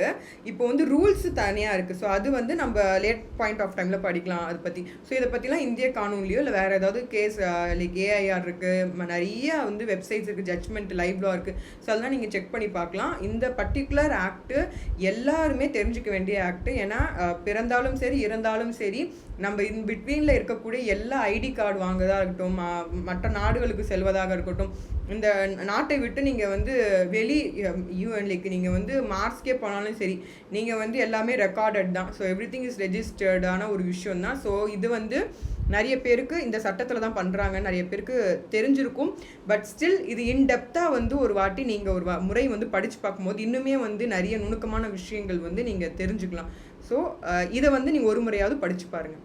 இப்போ வந்து ரூல்ஸ் தனியாக இருக்குது. ஸோ அது வந்து நம்ம லேட் பாயிண்ட் ஆஃப் டைமில் படிக்கலாம் அதை பற்றி. ஸோ இதை பற்றிலாம் இந்திய கானூன்லையோ இல்லை வேறு ஏதாவது கேஸ் லைக் ஏஐஆர் இருக்குது, நிறைய வந்து வெப்சைட்ஸ் இருக்குது, ஜட்ஜ்மெண்ட் லைவ்லாம் இருக்குது. ஸோ அதெல்லாம் நீங்கள் செக் பண்ணி பார்க்கலாம். இந்த பர்டிகுலர் ஆக்ட்டு எல்லாருமே தெரிஞ்சுக்க வேண்டிய ஆக்ட்டு. ஏன்னா பிறந்தாலும் சரி இறந்தாலும் சரி நம்ம இன் பிட்வீனில் இருக்கக்கூடிய எல்லா ஐடி கார்டு வாங்குறதா இருக்கட்டும், மற்ற நாடுகளுக்கு செல்வதாக இருக்கட்டும், இந்த நாட்டை விட்டு நீங்கள் வந்து வெளி யூஎன்லைக்கு நீங்கள் வந்து மார்க்ஸ்க்கே போனாலும் சரி நீங்கள் வந்து எல்லாமே ரெக்கார்டட் தான். ஸோ எவ்ரி திங் இஸ் ரெஜிஸ்டர்டான ஒரு விஷயம் தான். ஸோ இது வந்து நிறைய பேருக்கு இந்த சட்டத்தில் தான் பண்ணுறாங்க, நிறைய பேருக்கு தெரிஞ்சிருக்கும். பட் ஸ்டில் இது இன்டெப்த்தாக வந்து ஒரு வாட்டி நீங்கள் ஒரு முறை வந்து படித்து பார்க்கும்போது இன்னுமே வந்து நிறைய நுணுக்கமான விஷயங்கள் வந்து நீங்கள் தெரிஞ்சுக்கலாம். ஸோ இதை வந்து நீங்கள் ஒரு முறையாவது படித்து பாருங்கள்.